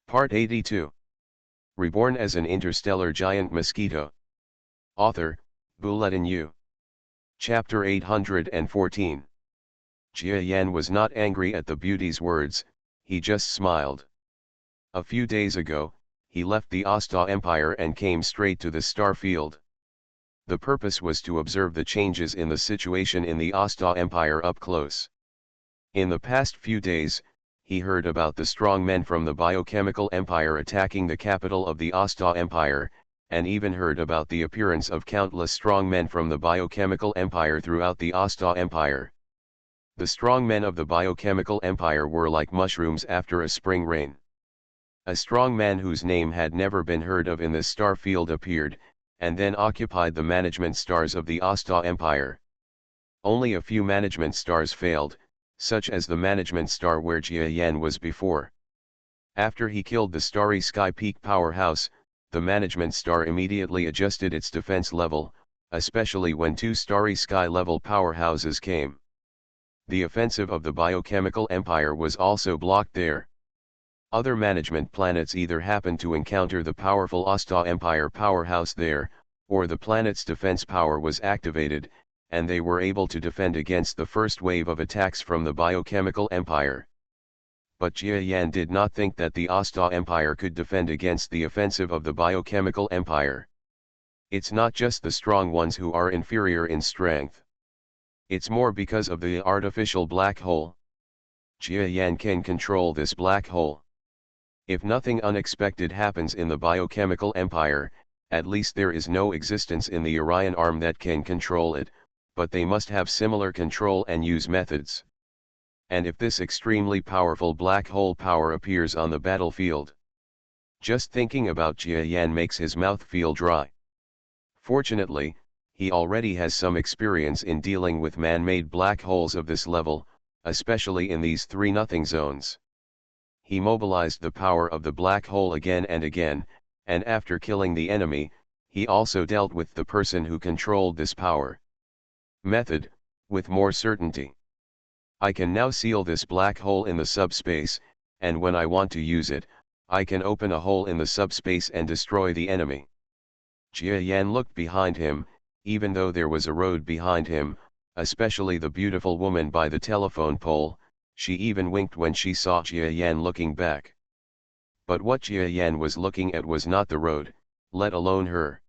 Part 82. Reborn as an interstellar giant mosquito. Author, Bulletin U. Chapter 814. Jia Yan was not angry at the beauty's words, he just smiled. A few days ago, he left the Asta Empire and came straight to the star field. The purpose was to observe the changes in the situation in the Asta Empire up close. In the past few days, he heard about the strong men from the biochemical empire attacking the capital of the Asta Empire, and even heard about the appearance of countless strong men from the biochemical empire throughout the Asta Empire. The strong men of the biochemical empire were like mushrooms after a spring rain. A strong man whose name had never been heard of in the star field appeared, and then occupied the management stars of the Asta Empire. Only a few management stars failed, such as the management star where Jia Yan was before. After he killed the Starry Sky Peak powerhouse, the management star immediately adjusted its defense level, especially when two Starry Sky level powerhouses came. The offensive of the biochemical empire was also blocked there. Other management planets either happened to encounter the powerful Asta Empire powerhouse there, or the planet's defense power was activated, and they were able to defend against the first wave of attacks from the biochemical empire. But Jia Yan did not think that the Asta Empire could defend against the offensive of the biochemical empire. It's not just the strong ones who are inferior in strength. It's more because of the artificial black hole. Jia Yan can control this black hole. If nothing unexpected happens in the biochemical empire, at least there is no existence in the Orion arm that can control it, but they must have similar control and use methods. And if this extremely powerful black hole power appears on the battlefield, just thinking about Jia Yan makes his mouth feel dry. Fortunately, he already has some experience in dealing with man-made black holes of this level, especially in these three nothing zones. He mobilized the power of the black hole again and again, and after killing the enemy, he also dealt with the person who controlled this power. Method, with more certainty. I can now seal this black hole in the subspace, and when I want to use it, I can open a hole in the subspace and destroy the enemy. Jia Yan looked behind him, even though there was a road behind him, especially the beautiful woman by the telephone pole. She even winked when she saw Jia Yan looking back. But what Jia Yan was looking at was not the road, let alone her.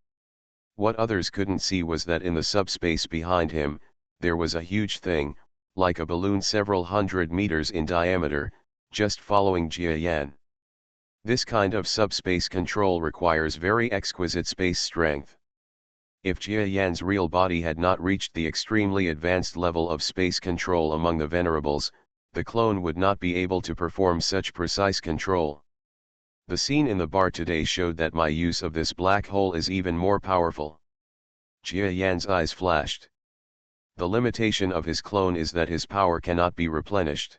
What others couldn't see was that in the subspace behind him, there was a huge thing, like a balloon several hundred meters in diameter, just following Jia Yan. This kind of subspace control requires very exquisite space strength. If Jia Yan's real body had not reached the extremely advanced level of space control among the Venerables, the clone would not be able to perform such precise control. The scene in the bar today showed that my use of this black hole is even more powerful. Jia Yan's eyes flashed. The limitation of his clone is that his power cannot be replenished.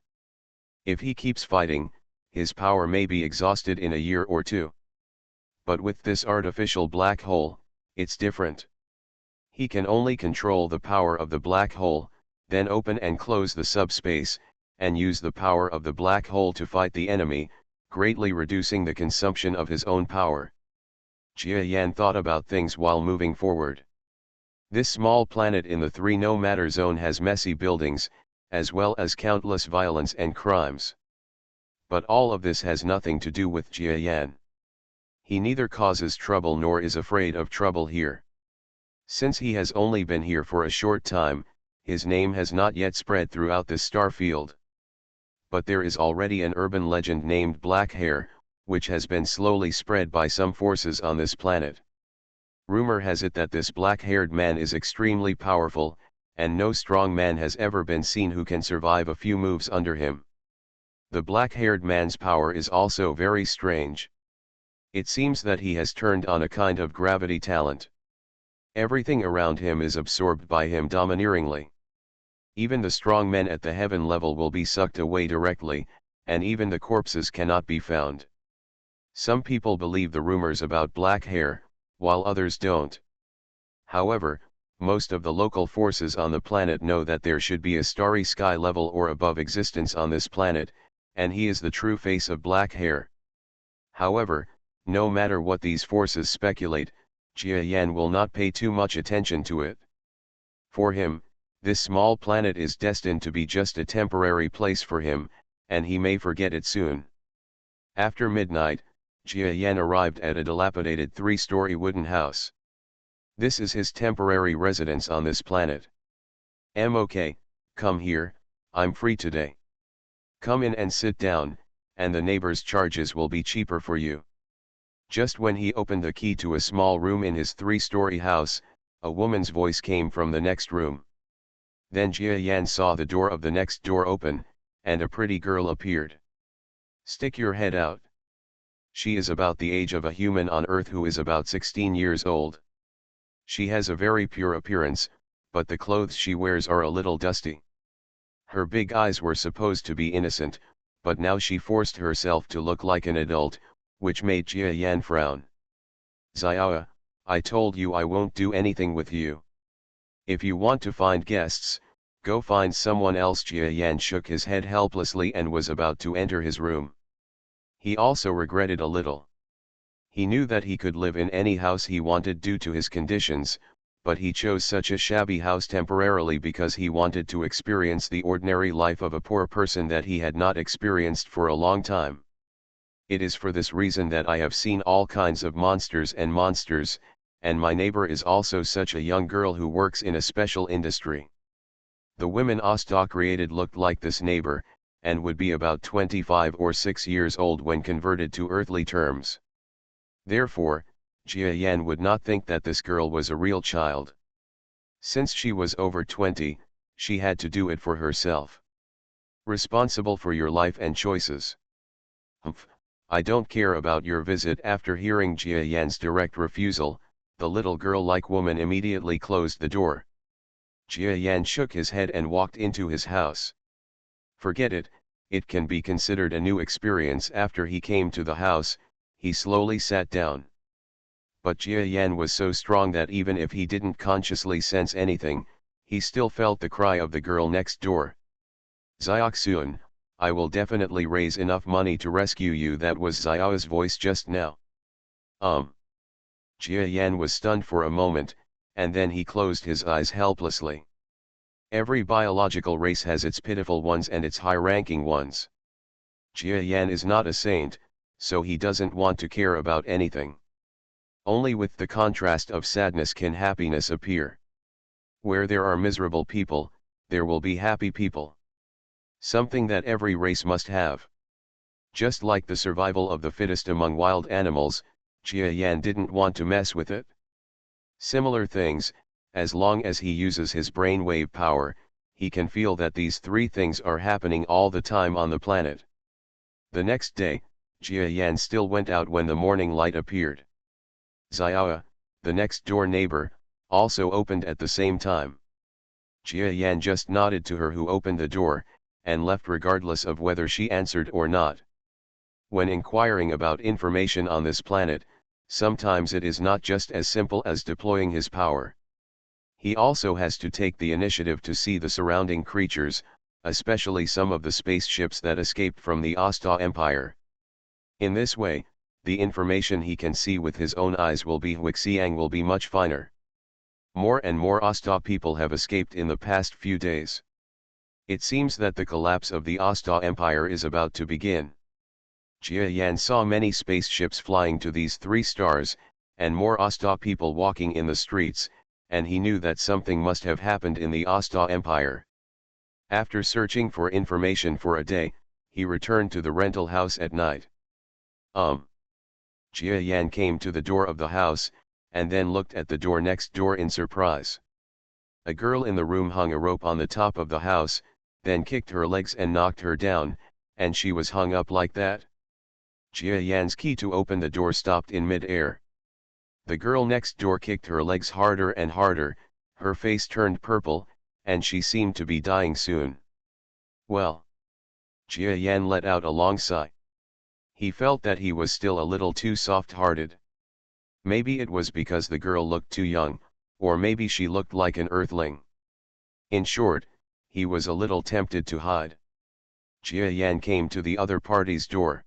If he keeps fighting, his power may be exhausted in a year or two. But with this artificial black hole, it's different. He can only control the power of the black hole, then open and close the subspace, and use the power of the black hole to fight the enemy, greatly reducing the consumption of his own power. Jia Yan thought about things while moving forward. This small planet in the three no-matter zone has messy buildings, as well as countless violence and crimes. But all of this has nothing to do with Jia Yan. He neither causes trouble nor is afraid of trouble here. Since he has only been here for a short time, his name has not yet spread throughout this star field. But there is already an urban legend named Black Hair, which has been slowly spread by some forces on this planet. Rumor has it that this black-haired man is extremely powerful, and no strong man has ever been seen who can survive a few moves under him. The black-haired man's power is also very strange. It seems that he has turned on a kind of gravity talent. Everything around him is absorbed by him domineeringly. Even the strong men at the heaven level will be sucked away directly, and even the corpses cannot be found. Some people believe the rumors about black hair, while others don't. However, most of the local forces on the planet know that there should be a starry sky level or above existence on this planet, and he is the true face of black hair. However, no matter what these forces speculate, Jia Yan will not pay too much attention to it. For him, this small planet is destined to be just a temporary place for him, and he may forget it soon. After midnight, Jia Yan arrived at a dilapidated 3-story wooden house. This is his temporary residence on this planet. "Okay, come here, I'm free today. Come in and sit down, and the neighbor's charges will be cheaper for you." Just when he opened the key to a small room in his 3-story house, a woman's voice came from the next room. Then Jia Yan saw the door of the next door open, and a pretty girl appeared. "Stick your head out." She is about the age of a human on Earth who is about 16 years old. She has a very pure appearance, but the clothes she wears are a little dusty. Her big eyes were supposed to be innocent, but now she forced herself to look like an adult, which made Jia Yan frown. "Xiao, I told you I won't do anything with you. If you want to find guests, go find someone else." Jia Yan shook his head helplessly and was about to enter his room. He also regretted a little. He knew that he could live in any house he wanted due to his conditions, but he chose such a shabby house temporarily because he wanted to experience the ordinary life of a poor person that he had not experienced for a long time. "It is for this reason that I have seen all kinds of monsters, and my neighbor is also such a young girl who works in a special industry." The women Asta created looked like this neighbor, and would be about 25 or 6 years old when converted to earthly terms. Therefore, Jia Yan would not think that this girl was a real child. Since she was over 20, she had to do it for herself. "Responsible for your life and choices." "Humph, I don't care about your visit." After hearing Jia Yan's direct refusal, the little girl-like woman immediately closed the door. Jia Yan shook his head and walked into his house. Forget it, it can be considered a new experience. After he came to the house, he slowly sat down. But Jia Yan was so strong that even if he didn't consciously sense anything, he still felt the cry of the girl next door. "Xiaoxuan, I will definitely raise enough money to rescue you." That was Xiao's voice just now. Jia Yan was stunned for a moment, and then he closed his eyes helplessly. Every biological race has its pitiful ones and its high-ranking ones. Jia Yan is not a saint, so he doesn't want to care about anything. Only with the contrast of sadness can happiness appear. Where there are miserable people, there will be happy people. Something that every race must have. Just like the survival of the fittest among wild animals, Jia Yan didn't want to mess with it. Similar things, as long as he uses his brainwave power, he can feel that these three things are happening all the time on the planet. The next day, Jia Yan still went out when the morning light appeared. Xiao, the next door neighbor, also opened at the same time. Jia Yan just nodded to her who opened the door, and left regardless of whether she answered or not. When inquiring about information on this planet, sometimes it is not just as simple as deploying his power. He also has to take the initiative to see the surrounding creatures, especially some of the spaceships that escaped from the Asta Empire. In this way, the information he can see with his own eyes will be much finer. More and more Asta people have escaped in the past few days. It seems that the collapse of the Asta Empire is about to begin. Jia Yan saw many spaceships flying to these 3 stars, and more Asta people walking in the streets, and he knew that something must have happened in the Asta Empire. After searching for information for a day, he returned to the rental house at night. Jia Yan came to the door of the house, and then looked at the door next door in surprise. A girl in the room hung a rope on the top of the house, then kicked her legs and knocked her down, and she was hung up like that. Jia Yan's key to open the door stopped in mid-air. The girl next door kicked her legs harder and harder, her face turned purple, and she seemed to be dying soon. Well. Jia Yan let out a long sigh. He felt that he was still a little too soft-hearted. Maybe it was because the girl looked too young, or maybe she looked like an earthling. In short, he was a little tempted to hide. Jia Yan came to the other party's door.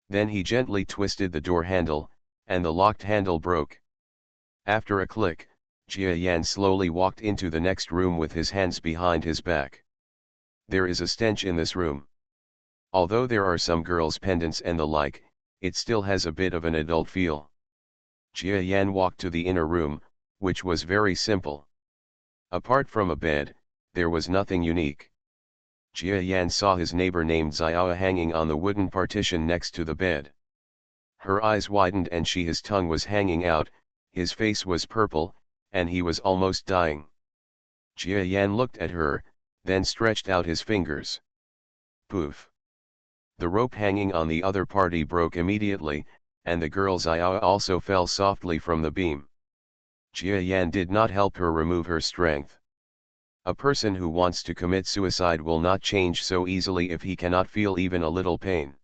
Then he gently twisted the door handle, and the locked handle broke. After a click, Jia Yan slowly walked into the next room with his hands behind his back. There is a stench in this room. Although there are some girls' pendants and the like, it still has a bit of an adult feel. Jia Yan walked to the inner room, which was very simple. Apart from a bed, there was nothing unique. Jia Yan saw his neighbor named Xiao hanging on the wooden partition next to the bed. Her eyes widened and his tongue was hanging out, his face was purple, and he was almost dying. Jia Yan looked at her, then stretched out his fingers. Poof! The rope hanging on the other party broke immediately, and the girl Xiao also fell softly from the beam. Jia Yan did not help her remove her strength. A person who wants to commit suicide will not change so easily if he cannot feel even a little pain.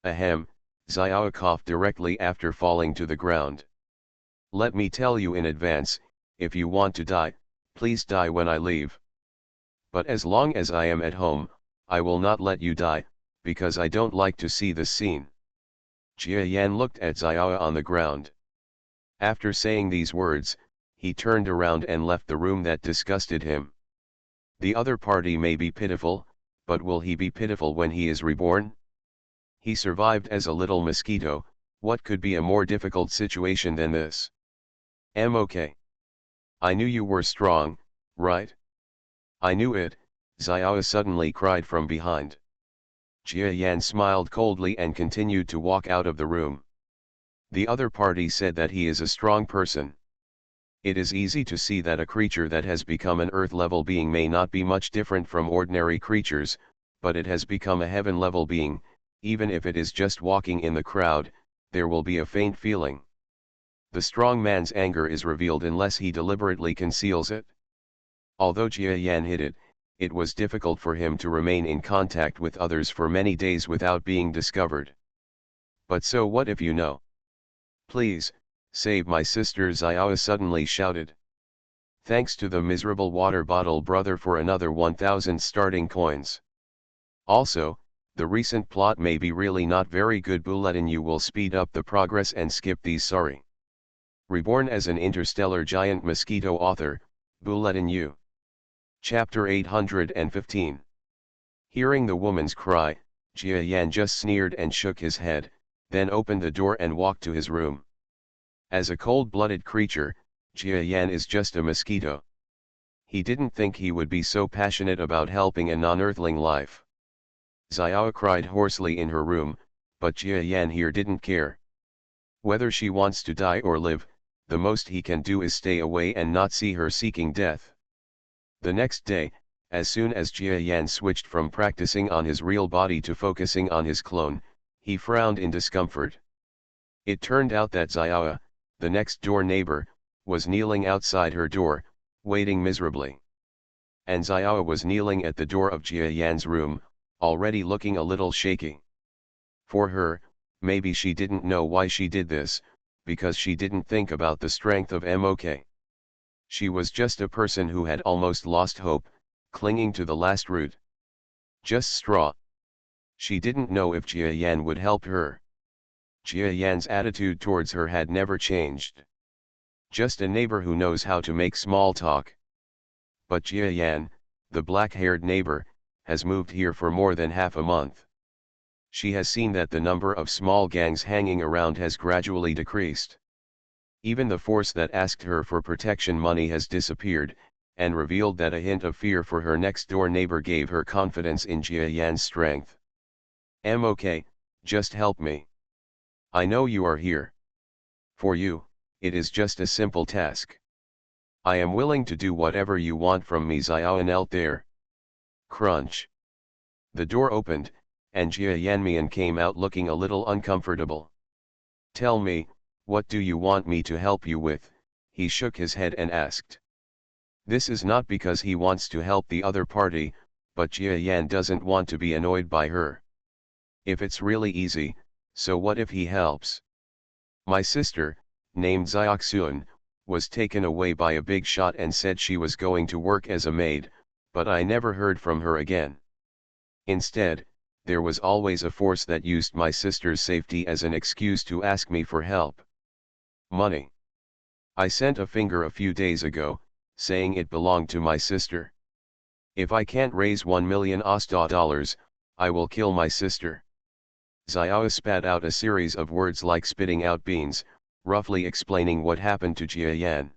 Ahem, Xiao coughed directly after falling to the ground. Let me tell you in advance, if you want to die, please die when I leave. But as long as I am at home, I will not let you die, because I don't like to see this scene. Jia Yan looked at Xiao on the ground. After saying these words, he turned around and left the room that disgusted him. The other party may be pitiful, but will he be pitiful when he is reborn? He survived as a little mosquito, what could be a more difficult situation than this? Okay. I knew you were strong, right? I knew it, Xiao suddenly cried from behind. Jia Yan smiled coldly and continued to walk out of the room. The other party said that he is a strong person. It is easy to see that a creature that has become an Earth-level being may not be much different from ordinary creatures, but it has become a heaven-level being. Even if it is just walking in the crowd, there will be a faint feeling. The strong man's anger is revealed unless he deliberately conceals it. Although Jia Yan hid it, it was difficult for him to remain in contact with others for many days without being discovered. But so what if you know? Please, save my sister, Xiao suddenly shouted. Thanks to the miserable water bottle brother for another 1000 starting coins. Also, the recent plot may be really not very good. Bulletin you will speed up the progress and skip these. Sorry. Reborn as an interstellar giant mosquito. Author, Bulletin you. Chapter 815. Hearing the woman's cry, Jia Yan just sneered and shook his head, then opened the door and walked to his room. As a cold-blooded creature, Jia Yan is just a mosquito. He didn't think he would be so passionate about helping a non-earthling life. Xiao cried hoarsely in her room, but Jia Yan here didn't care. Whether she wants to die or live, the most he can do is stay away and not see her seeking death. The next day, as soon as Jia Yan switched from practicing on his real body to focusing on his clone, he frowned in discomfort. It turned out that Xiao, the next door neighbor, was kneeling outside her door, waiting miserably. And Xiao was kneeling at the door of Jia Yan's room, already looking a little shaky. For her, maybe she didn't know why she did this, because she didn't think about the strength of Mok. She was just a person who had almost lost hope, clinging to the last root. Just straw. She didn't know if Jia Yan would help her. Jia Yan's attitude towards her had never changed. Just a neighbor who knows how to make small talk. But Jia Yan, the black-haired neighbor, has moved here for more than half a month. She has seen that the number of small gangs hanging around has gradually decreased. Even the force that asked her for protection money has disappeared, and revealed that a hint of fear for her next-door neighbor gave her confidence in Jia Yan's strength. Mok, just help me. I know you are here. For you, it is just a simple task. I am willing to do whatever you want from me. Xiao knelt there. Crunch. The door opened, and Jia Yanmian came out looking a little uncomfortable. Tell me, what do you want me to help you with? He shook his head and asked. This is not because he wants to help the other party, but Jia Yan doesn't want to be annoyed by her. If it's really easy, so what if he helps? My sister, named Xiaoxun, was taken away by a big shot and said she was going to work as a maid, but I never heard from her again. Instead, there was always a force that used my sister's safety as an excuse to ask me for help. Money. I sent a finger a few days ago, saying it belonged to my sister. If I can't raise 1 million dollars, I will kill my sister. Xiao spat out a series of words like spitting out beans, roughly explaining what happened to Jia Yan.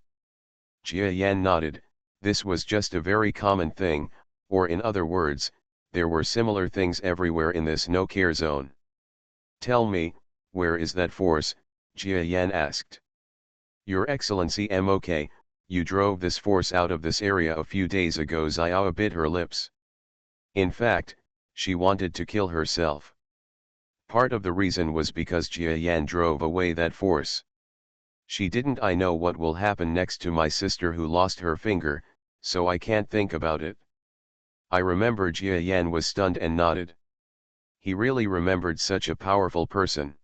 Jia Yan nodded. This was just a very common thing, or in other words, there were similar things everywhere in this no-care zone. Tell me, where is that force? Jia Yan asked. Your Excellency MOK, you drove this force out of this area a few days ago. Xiao bit her lips. In fact, she wanted to kill herself. Part of the reason was because Jia Yan drove away that force. She didn't. I know what will happen next to my sister who lost her finger, so I can't think about it. I remember. Jia Yan was stunned and nodded. He really remembered such a powerful person.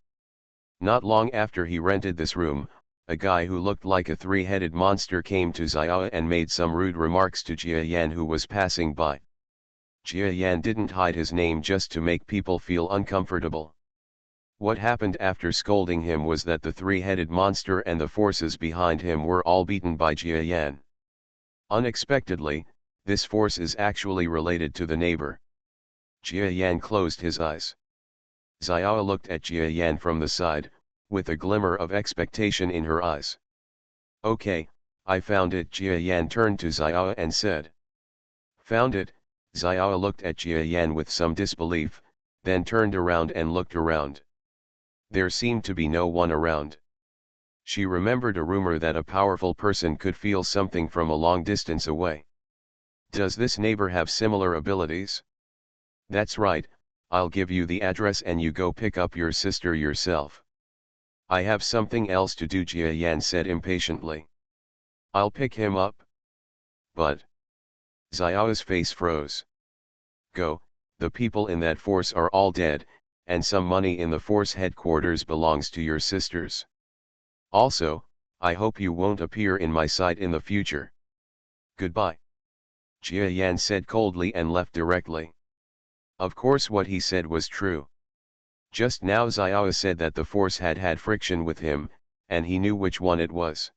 Not long after he rented this room, a guy who looked like a three-headed monster came to Xiao and made some rude remarks to Jia Yan who was passing by. Jia Yan didn't hide his name just to make people feel uncomfortable. What happened after scolding him was that the three-headed monster and the forces behind him were all beaten by Jia Yan. Unexpectedly, this force is actually related to the neighbor. Jia Yan closed his eyes. Xiao looked at Jia Yan from the side, with a glimmer of expectation in her eyes. Okay, I found it. Jia Yan turned to Xiao and said. Found it? Xiao looked at Jia Yan with some disbelief, then turned around and looked around. There seemed to be no one around. She remembered a rumor that a powerful person could feel something from a long distance away. Does this neighbor have similar abilities? That's right, I'll give you the address and you go pick up your sister yourself. I have something else to do, Jia Yan said impatiently. I'll pick him up. But... Xiao's face froze. Go, the people in that force are all dead, and some money in the force headquarters belongs to your sisters. Also, I hope you won't appear in my sight in the future. Goodbye. Jia Yan said coldly and left directly. Of course what he said was true. Just now Xiao said that the force had had friction with him, and he knew which one it was.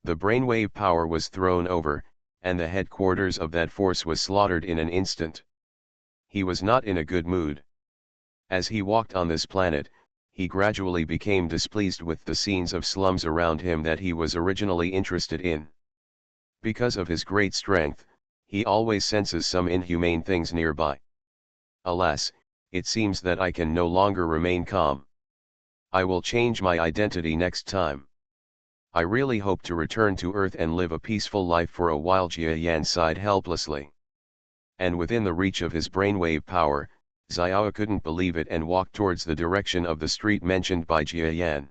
The brainwave power was thrown over, and the headquarters of that force was slaughtered in an instant. He was not in a good mood. As he walked on this planet, he gradually became displeased with the scenes of slums around him that he was originally interested in. Because of his great strength, he always senses some inhumane things nearby. Alas, it seems that I can no longer remain calm. I will change my identity next time. I really hope to return to Earth and live a peaceful life for a while. Jia Yan sighed helplessly. And within the reach of his brainwave power, Xiao couldn't believe it and walked towards the direction of the street mentioned by Jia Yan.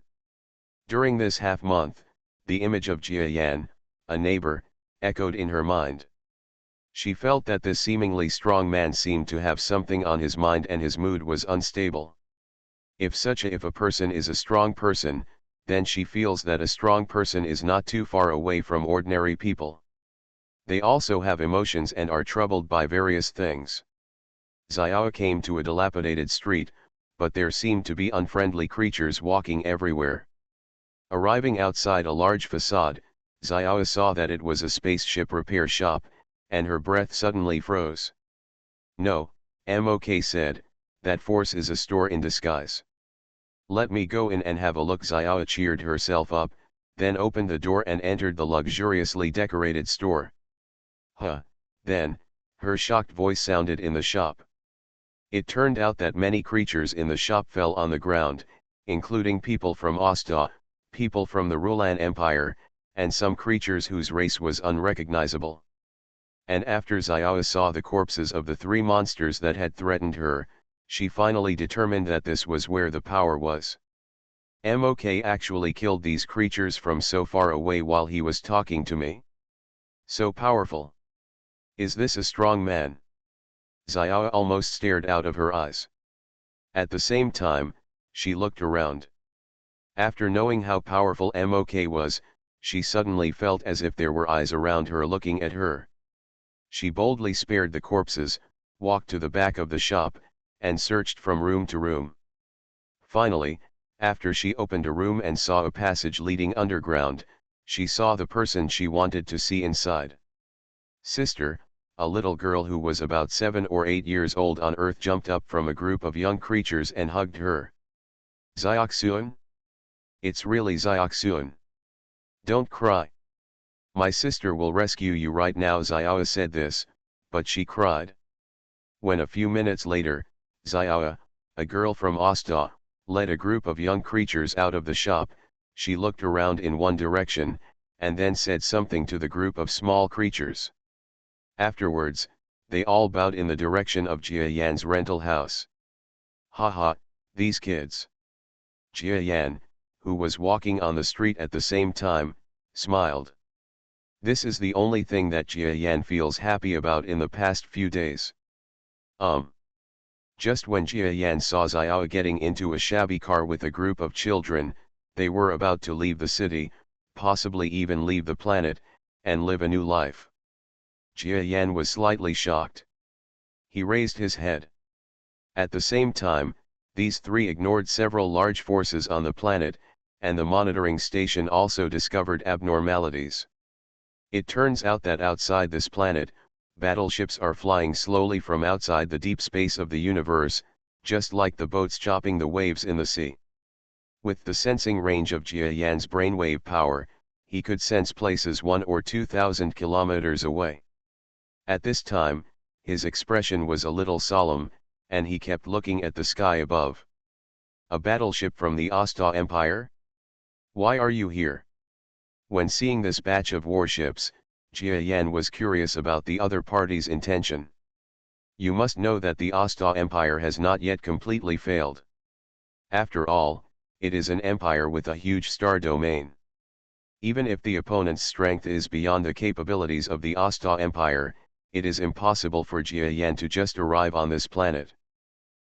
During this half-month, the image of Jia Yan, a neighbor, echoed in her mind. She felt that this seemingly strong man seemed to have something on his mind and his mood was unstable. If a person is a strong person, then she feels that a strong person is not too far away from ordinary people. They also have emotions and are troubled by various things. Xiao came to a dilapidated street, but there seemed to be unfriendly creatures walking everywhere. Arriving outside a large facade, Xiao saw that it was a spaceship repair shop, and her breath suddenly froze. No, MOK said, that force is a store in disguise. Let me go in and have a look. Xiao cheered herself up, then opened the door and entered the luxuriously decorated store. Then, her shocked voice sounded in the shop. It turned out that many creatures in the shop fell on the ground, including people from Osta, people from the Rulan Empire, and some creatures whose race was unrecognizable. And after Xiao saw the corpses of the three monsters that had threatened her, she finally determined that this was where the power was. MOK actually killed these creatures from so far away while he was talking to me. So powerful. Is this a strong man? Xiao almost stared out of her eyes. At the same time, she looked around. After knowing how powerful MOK was, she suddenly felt as if there were eyes around her looking at her. She boldly spared the corpses, walked to the back of the shop, and searched from room to room. Finally, after she opened a room and saw a passage leading underground, she saw the person she wanted to see inside. Sister, a little girl who was about 7 or 8 years old on Earth, jumped up from a group of young creatures and hugged her. Xiaoxuan? It's really Xiaoxuan. Don't cry. My sister will rescue you right now. Xiao said this, but she cried. When a few minutes later, Xiao, a girl from Asta, led a group of young creatures out of the shop, she looked around in one direction, and then said something to the group of small creatures. Afterwards, they all bowed in the direction of Jia Yan's rental house. Haha, these kids. Jia Yan, who was walking on the street at the same time, smiled. This is the only thing that Jia Yan feels happy about in the past few days. Just when Jia Yan saw Xiao getting into a shabby car with a group of children, they were about to leave the city, possibly even leave the planet, and live a new life. Jia Yan was slightly shocked. He raised his head. At the same time, these three ignored several large forces on the planet, and the monitoring station also discovered abnormalities. It turns out that outside this planet, battleships are flying slowly from outside the deep space of the universe, just like the boats chopping the waves in the sea. With the sensing range of Jia Yan's brainwave power, he could sense places 1 or 2,000 kilometers away. At this time, his expression was a little solemn, and he kept looking at the sky above. A battleship from the Asta Empire? Why are you here? When seeing this batch of warships, Jia Yan was curious about the other party's intention. You must know that the Asta Empire has not yet completely failed. After all, it is an empire with a huge star domain. Even if the opponent's strength is beyond the capabilities of the Asta Empire, it is impossible for Jia Yan to just arrive on this planet.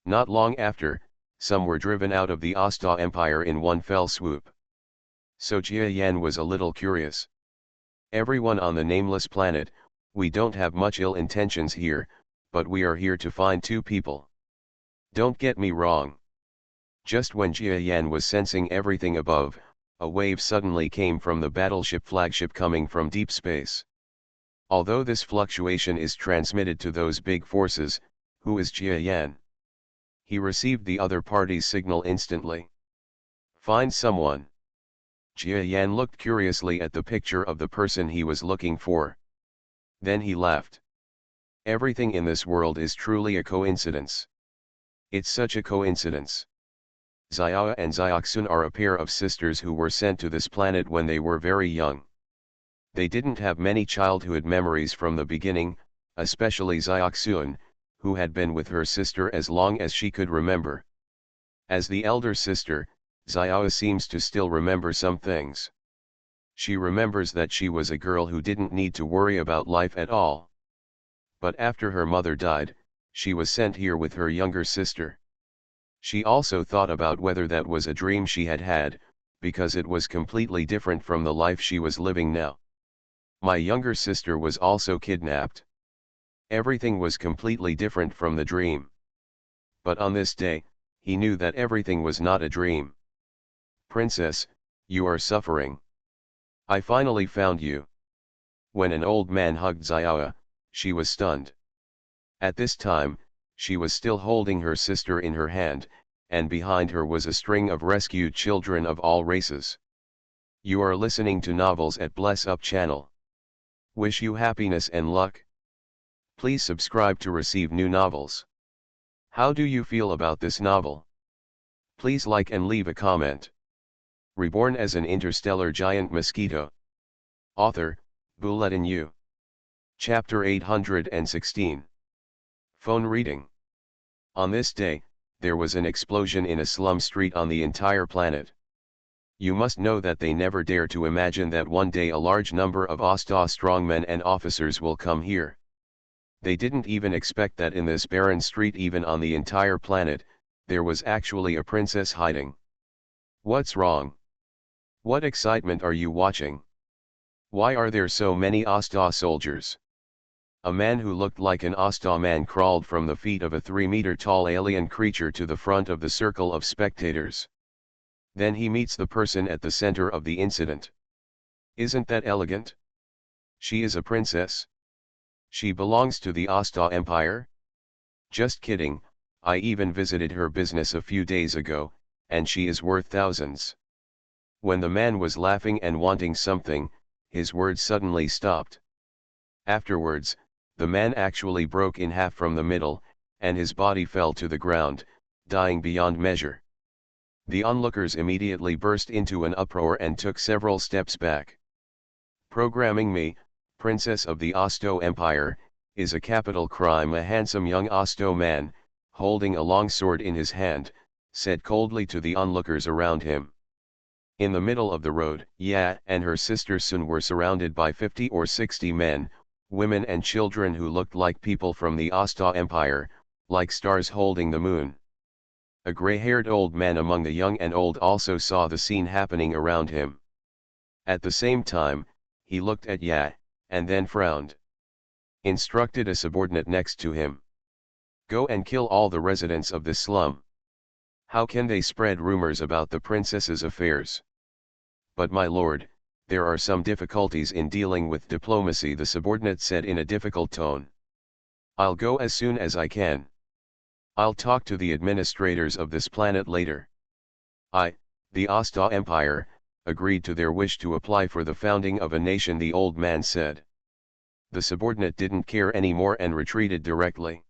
Not long after, some were driven out of the Asta Empire in one fell swoop. So Jia Yan was a little curious. Everyone on the nameless planet, we don't have much ill intentions here, but we are here to find two people. Don't get me wrong. Just when Jia Yan was sensing everything above, a wave suddenly came from the battleship flagship coming from deep space. Although this fluctuation is transmitted to those big forces, who is Jia Yan? He received the other party's signal instantly. Find someone. Jia Yan looked curiously at the picture of the person he was looking for. Then he laughed. Everything in this world is truly a coincidence. It's such a coincidence. Xiao and Xiaoxun are a pair of sisters who were sent to this planet when they were very young. They didn't have many childhood memories from the beginning, especially Xiaoxun, who had been with her sister as long as she could remember. As the elder sister, Xiao seems to still remember some things. She remembers that she was a girl who didn't need to worry about life at all. But after her mother died, she was sent here with her younger sister. She also thought about whether that was a dream she had had, because it was completely different from the life she was living now. My younger sister was also kidnapped. Everything was completely different from the dream. But on this day, he knew that everything was not a dream. Princess, you are suffering. I finally found you. When an old man hugged Xiao, she was stunned. At this time, she was still holding her sister in her hand, and behind her was a string of rescued children of all races. You are listening to novels at Bless Up channel. Wish you happiness and luck. Please subscribe to receive new novels. How do you feel about this novel? Please like and leave a comment. Reborn as an interstellar giant mosquito. Author, Bulletin U. Chapter 816. Phone reading. On this day, there was an explosion in a slum street on the entire planet. You must know that they never dare to imagine that one day a large number of Asta strongmen and officers will come here. They didn't even expect that in this barren street, even on the entire planet, there was actually a princess hiding. What's wrong? What excitement are you watching? Why are there so many Asta soldiers? A man who looked like an Asta man crawled from the feet of a 3-meter-tall alien creature to the front of the circle of spectators. Then he meets the person at the center of the incident. Isn't that elegant? She is a princess. She belongs to the Asta Empire? Just kidding, I even visited her business a few days ago, and she is worth thousands. When the man was laughing and wanting something, his words suddenly stopped. Afterwards, the man actually broke in half from the middle, and his body fell to the ground, dying beyond measure. The onlookers immediately burst into an uproar and took several steps back. Programming me, Princess of the Asto Empire, is a capital crime. A handsome young Asto man, holding a long sword in his hand, said coldly to the onlookers around him. In the middle of the road, Ya and her sister Sun were surrounded by 50 or 60 men, women and children who looked like people from the Asta Empire, like stars holding the moon. A gray-haired old man among the young and old also saw the scene happening around him. At the same time, he looked at Ya, and then frowned. Instructed a subordinate next to him. Go and kill all the residents of this slum. How can they spread rumors about the princess's affairs? But my lord, there are some difficulties in dealing with diplomacy, the subordinate said in a difficult tone. I'll go as soon as I can. I'll talk to the administrators of this planet later. The Asta Empire, agreed to their wish to apply for the founding of a nation, the old man said. The subordinate didn't care anymore and retreated directly.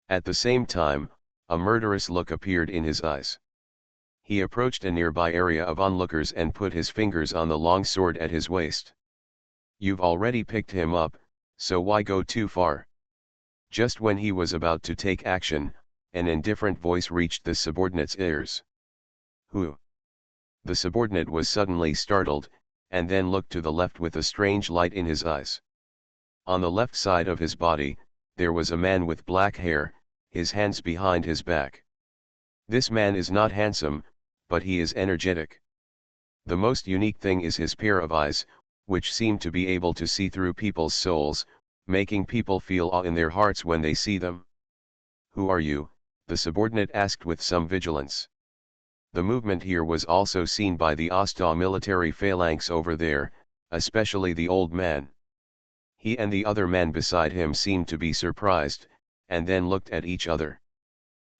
At the same time, a murderous look appeared in his eyes. He approached a nearby area of onlookers and put his fingers on the long sword at his waist. You've already picked him up, so why go too far? Just when he was about to take action, an indifferent voice reached the subordinate's ears. Who? The subordinate was suddenly startled, and then looked to the left with a strange light in his eyes. On the left side of his body, there was a man with black hair, his hands behind his back. This man is not handsome, but he is energetic. The most unique thing is his pair of eyes, which seem to be able to see through people's souls, making people feel awe in their hearts when they see them. Who are you? The subordinate asked with some vigilance. The movement here was also seen by the Asta military phalanx over there, especially the old man. He and the other man beside him seemed to be surprised, and then looked at each other.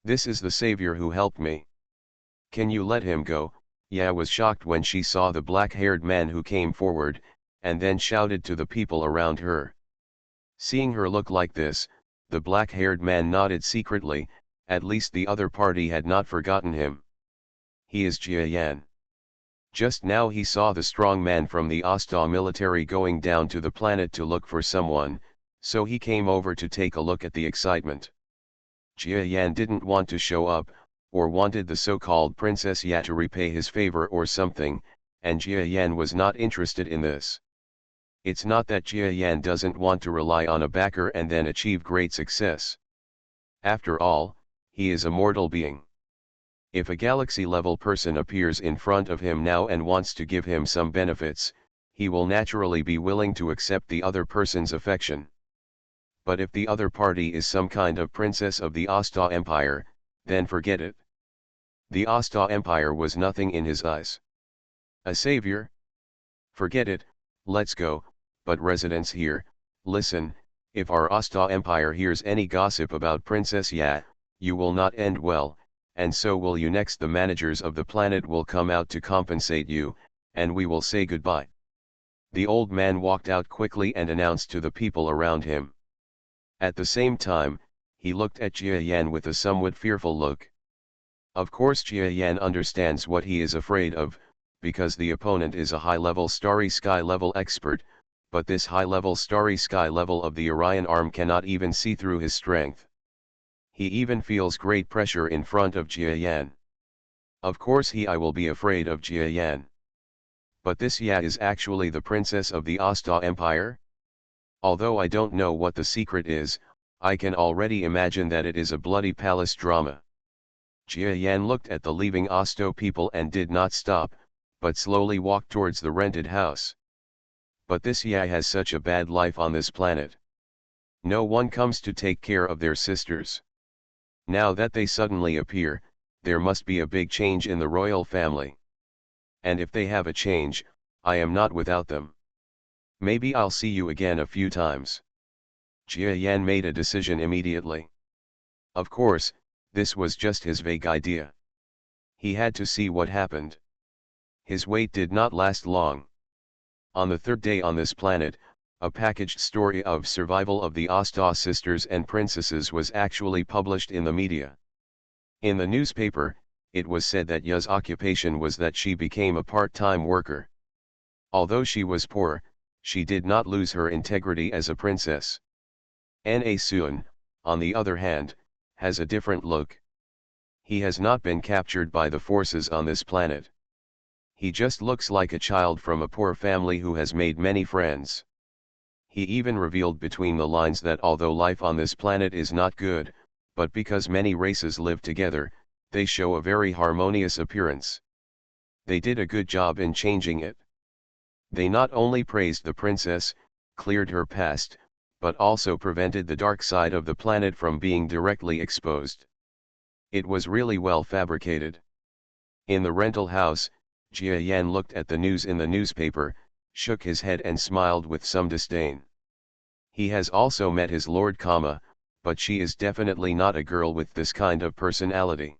This is the savior who helped me. Can you let him go? Ya was shocked when she saw the black-haired man who came forward, and then shouted to the people around her. Seeing her look like this, the black-haired man nodded secretly, at least the other party had not forgotten him. He is Jia Yan. Just now he saw the strong man from the Asta military going down to the planet to look for someone, so he came over to take a look at the excitement. Jia Yan didn't want to show up, or wanted the so-called Princess Ya to repay his favor or something, and Jia Yan was not interested in this. It's not that Jia Yan doesn't want to rely on a backer and then achieve great success. After all, he is a mortal being. If a galaxy-level person appears in front of him now and wants to give him some benefits, he will naturally be willing to accept the other person's affection. But if the other party is some kind of princess of the Asta Empire, then forget it. The Asta Empire was nothing in his eyes. A savior? Forget it, let's go, but residents here, listen, if our Asta Empire hears any gossip about Princess Ya, you will not end well, and so will you next. The managers of the planet will come out to compensate you, and we will say goodbye. The old man walked out quickly and announced to the people around him. At the same time, he looked at Jia Yan with a somewhat fearful look. Of course Jia Yan understands what he is afraid of, because the opponent is a high-level Starry Sky level expert, but this high-level Starry Sky level of the Orion arm cannot even see through his strength. He even feels great pressure in front of Jia Yan. Of course I will be afraid of Jia Yan. But this Ya is actually the princess of the Asta Empire? Although I don't know what the secret is, I can already imagine that it is a bloody palace drama. Jia Yan looked at the leaving Asto people and did not stop, but slowly walked towards the rented house. But this Ya has such a bad life on this planet. No one comes to take care of their sisters. Now that they suddenly appear, there must be a big change in the royal family. And if they have a change, I am not without them. Maybe I'll see you again a few times. Jia Yan made a decision immediately. Of course, this was just his vague idea. He had to see what happened. His wait did not last long. On the third day on this planet, a packaged story of survival of the Asta sisters and princesses was actually published in the media. In the newspaper, it was said that Ya's occupation was that she became a part-time worker. Although she was poor, she did not lose her integrity as a princess. Na Suan, on the other hand, has a different look. He has not been captured by the forces on this planet. He just looks like a child from a poor family who has made many friends. He even revealed between the lines that although life on this planet is not good, but because many races live together, they show a very harmonious appearance. They did a good job in changing it. They not only praised the princess, cleared her past, but also prevented the dark side of the planet from being directly exposed. It was really well fabricated. In the rental house, Jia Yan looked at the news in the newspaper, shook his head and smiled with some disdain. He has also met his Lord Kama, but she is definitely not a girl with this kind of personality.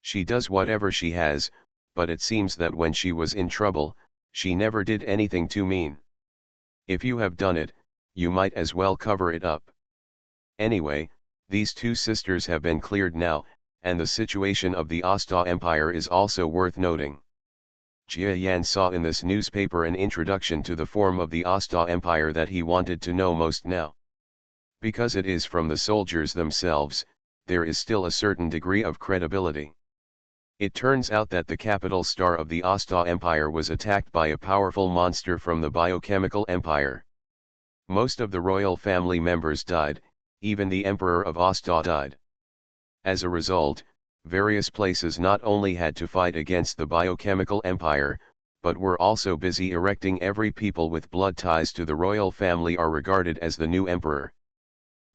She does whatever she has, but it seems that when she was in trouble, she never did anything too mean. If you have done it, you might as well cover it up. Anyway, these two sisters have been cleared now, and the situation of the Asta Empire is also worth noting. Jia Yan saw in this newspaper an introduction to the form of the Asta Empire that he wanted to know most now. Because it is from the soldiers themselves, there is still a certain degree of credibility. It turns out that the capital star of the Asta Empire was attacked by a powerful monster from the biochemical empire. Most of the royal family members died, even the emperor of Asta died. As a result, various places not only had to fight against the biochemical empire, but were also busy erecting every people with blood ties to the royal family are regarded as the new emperor.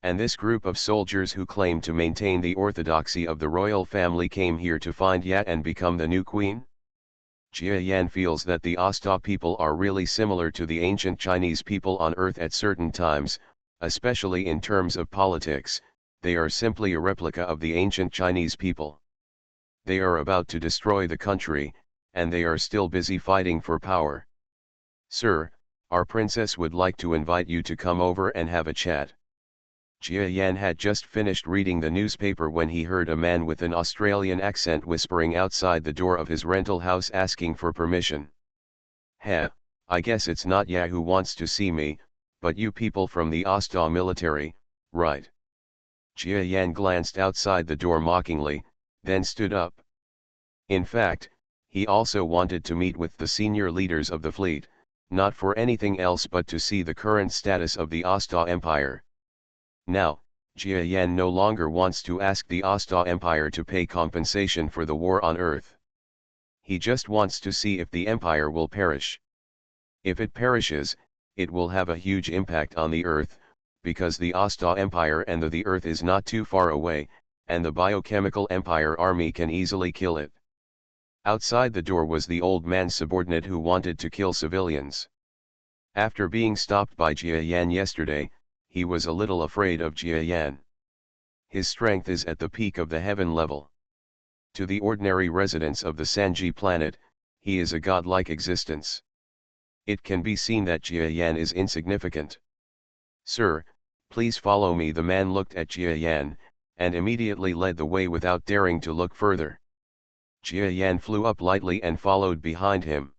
And this group of soldiers who claim to maintain the orthodoxy of the royal family came here to find Ya and become the new queen? Jia Yan feels that the Asta people are really similar to the ancient Chinese people on Earth at certain times, especially in terms of politics. They are simply a replica of the ancient Chinese people. They are about to destroy the country, and they are still busy fighting for power. Sir, our princess would like to invite you to come over and have a chat. Jia Yan had just finished reading the newspaper when he heard a man with an Australian accent whispering outside the door of his rental house asking for permission. I guess it's not Ya who wants to see me, but you people from the Asta military, right? Jia Yan glanced outside the door mockingly, then stood up. In fact, he also wanted to meet with the senior leaders of the fleet, not for anything else but to see the current status of the Asta Empire. Now, Jia Yan no longer wants to ask the Asta Empire to pay compensation for the war on Earth. He just wants to see if the empire will perish. If it perishes, it will have a huge impact on the Earth, because the Asta Empire and the Earth is not too far away, and the biochemical empire army can easily kill it. Outside the door was the old man's subordinate who wanted to kill civilians. After being stopped by Jia Yan yesterday, he was a little afraid of Jia Yan. His strength is at the peak of the heaven level. To the ordinary residents of the Sanji planet, he is a godlike existence. It can be seen that Jia Yan is insignificant. Sir, please follow me. The man looked at Jia Yan, and immediately led the way without daring to look further. Jia Yan flew up lightly and followed behind him.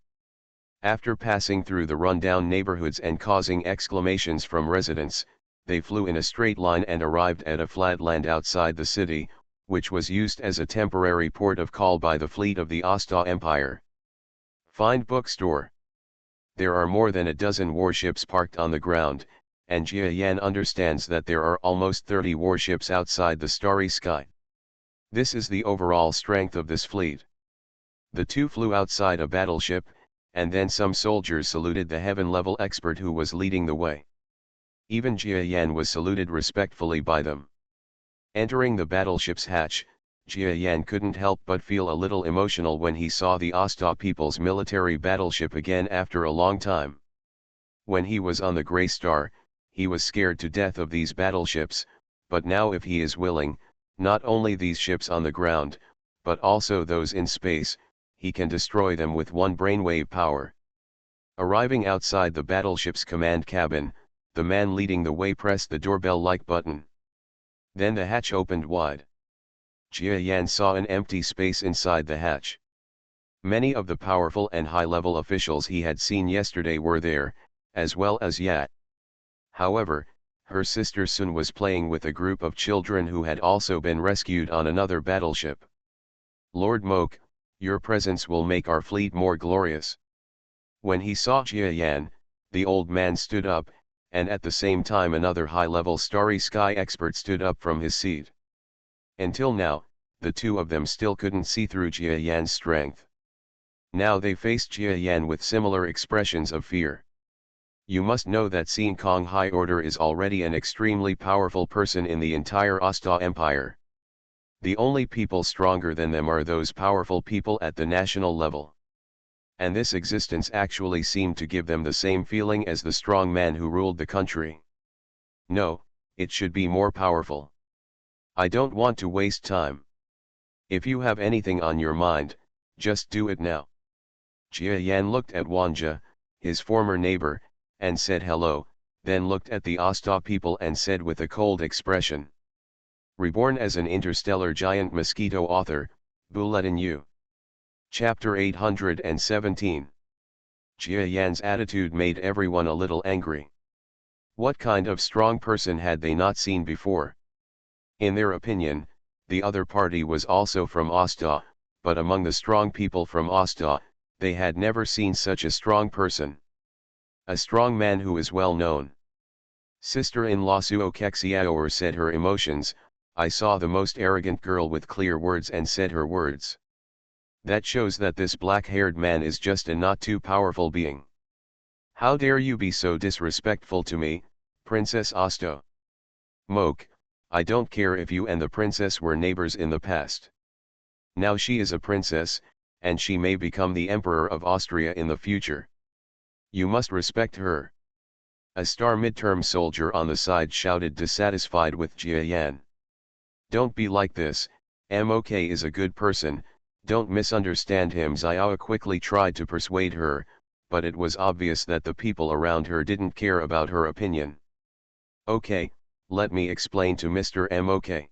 After passing through the run-down neighborhoods and causing exclamations from residents, they flew in a straight line and arrived at a flat land outside the city, which was used as a temporary port of call by the fleet of the Asta Empire. Find bookstore. There are more than a dozen warships parked on the ground, and Jia Yan understands that there are almost 30 warships outside the starry sky. This is the overall strength of this fleet. The two flew outside a battleship, and then some soldiers saluted the heaven-level expert who was leading the way. Even Jia Yan was saluted respectfully by them. Entering the battleship's hatch, Jia Yan couldn't help but feel a little emotional when he saw the Asta people's military battleship again after a long time. When he was on the Grey Star, he was scared to death of these battleships, but now if he is willing, not only these ships on the ground, but also those in space, he can destroy them with one brainwave power. Arriving outside the battleship's command cabin, the man leading the way pressed the doorbell-like button. Then the hatch opened wide. Jia Yan saw an empty space inside the hatch. Many of the powerful and high-level officials he had seen yesterday were there, as well as Yat. However, her sister Sun was playing with a group of children who had also been rescued on another battleship. Lord Mok, your presence will make our fleet more glorious. When he saw Jia Yan, the old man stood up, and at the same time another high-level Starry Sky expert stood up from his seat. Until now, the two of them still couldn't see through Jia Yan's strength. Now they faced Jia Yan with similar expressions of fear. You must know that Xin Kong High Order is already an extremely powerful person in the entire Asta Empire. The only people stronger than them are those powerful people at the national level. And this existence actually seemed to give them the same feeling as the strong man who ruled the country. No, it should be more powerful. I don't want to waste time. If you have anything on your mind, just do it now. Jia Yan looked at Wanja, his former neighbor, and said hello, then looked at the Asta people and said with a cold expression. Reborn as an interstellar giant mosquito author, Bulletin U. Chapter 817. Jia Yan's attitude made everyone a little angry. What kind of strong person had they not seen before? In their opinion, the other party was also from Asta, but among the strong people from Asta, they had never seen such a strong person. A strong man who is well known. Sister-in-law Suo Kexiaor said her emotions. I saw the most arrogant girl with clear words and said her words. That shows that this black-haired man is just a not too powerful being. How dare you be so disrespectful to me, Princess Asta? Mok, I don't care if you and the princess were neighbors in the past. Now she is a princess, and she may become the Emperor of Austria in the future. You must respect her. A star midterm soldier on the side shouted, dissatisfied with Jia Yan. Don't be like this, Mok is a good person, don't misunderstand him. Xiao quickly tried to persuade her, but it was obvious that the people around her didn't care about her opinion. Okay, let me explain to Mr. Mok.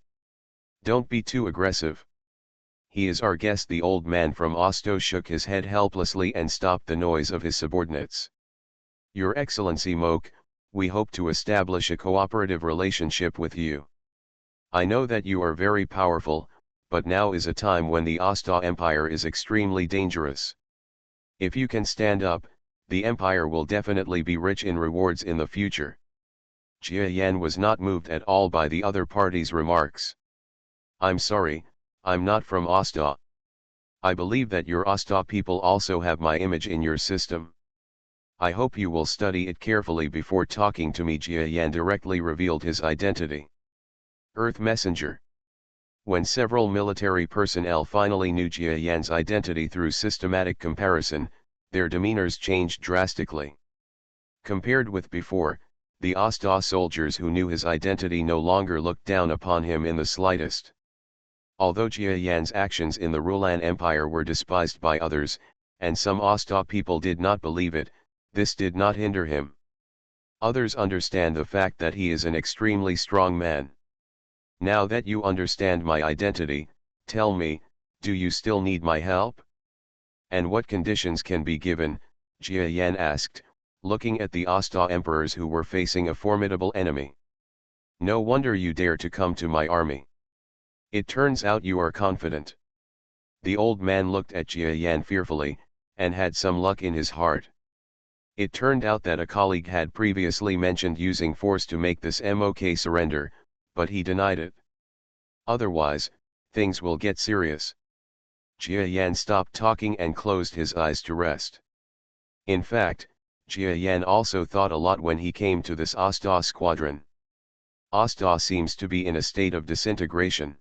Don't be too aggressive. He is our guest. The old man from Osto shook his head helplessly and stopped the noise of his subordinates. Your Excellency Mok, we hope to establish a cooperative relationship with you. I know that you are very powerful, but now is a time when the Asta Empire is extremely dangerous. If you can stand up, the empire will definitely be rich in rewards in the future. Jia Yan was not moved at all by the other party's remarks. I'm sorry, I'm not from Asta. I believe that your Asta people also have my image in your system. I hope you will study it carefully before talking to me. Jia Yan directly revealed his identity. Earth Messenger. When several military personnel finally knew Jia Yan's identity through systematic comparison, their demeanors changed drastically. Compared with before, the Asta soldiers who knew his identity no longer looked down upon him in the slightest. Although Jia Yan's actions in the Rulan Empire were despised by others, and some Asta people did not believe it, this did not hinder him. Others understand the fact that he is an extremely strong man. Now that you understand my identity, tell me, do you still need my help? And what conditions can be given? Jia Yan asked, looking at the Asta emperors who were facing a formidable enemy. No wonder you dare to come to my army. It turns out you are confident. The old man looked at Jia Yan fearfully, and had some luck in his heart. It turned out that a colleague had previously mentioned using force to make this Mok surrender, but he denied it. Otherwise, things will get serious. Jia Yan stopped talking and closed his eyes to rest. In fact, Jia Yan also thought a lot when he came to this Asta squadron. Asta seems to be in a state of disintegration.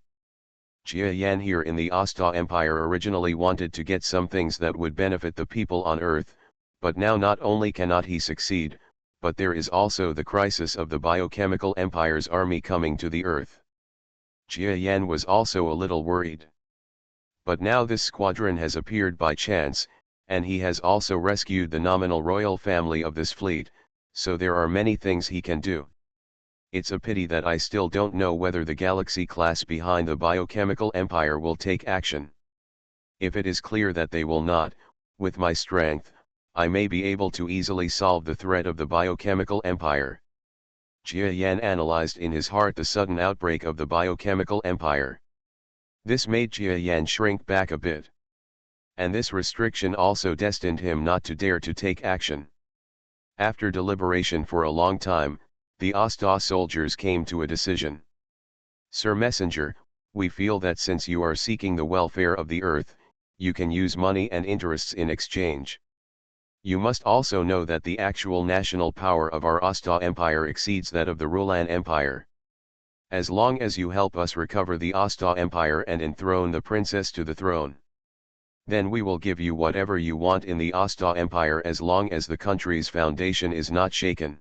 Jia Yan here in the Asta Empire originally wanted to get some things that would benefit the people on Earth, but now not only cannot he succeed, but there is also the crisis of the biochemical empire's army coming to the Earth. Jia Yan was also a little worried. But now this squadron has appeared by chance, and he has also rescued the nominal royal family of this fleet, so there are many things he can do. It's a pity that I still don't know whether the galaxy class behind the biochemical empire will take action. If it is clear that they will not, with my strength, I may be able to easily solve the threat of the biochemical empire. Jia Yan analyzed in his heart the sudden outbreak of the biochemical empire. This made Jia Yan shrink back a bit. And this restriction also destined him not to dare to take action. After deliberation for a long time, the Asta soldiers came to a decision. Sir Messenger, we feel that since you are seeking the welfare of the earth, you can use money and interests in exchange. You must also know that the actual national power of our Asta Empire exceeds that of the Rulan Empire. As long as you help us recover the Asta Empire and enthrone the princess to the throne, then we will give you whatever you want in the Asta Empire as long as the country's foundation is not shaken.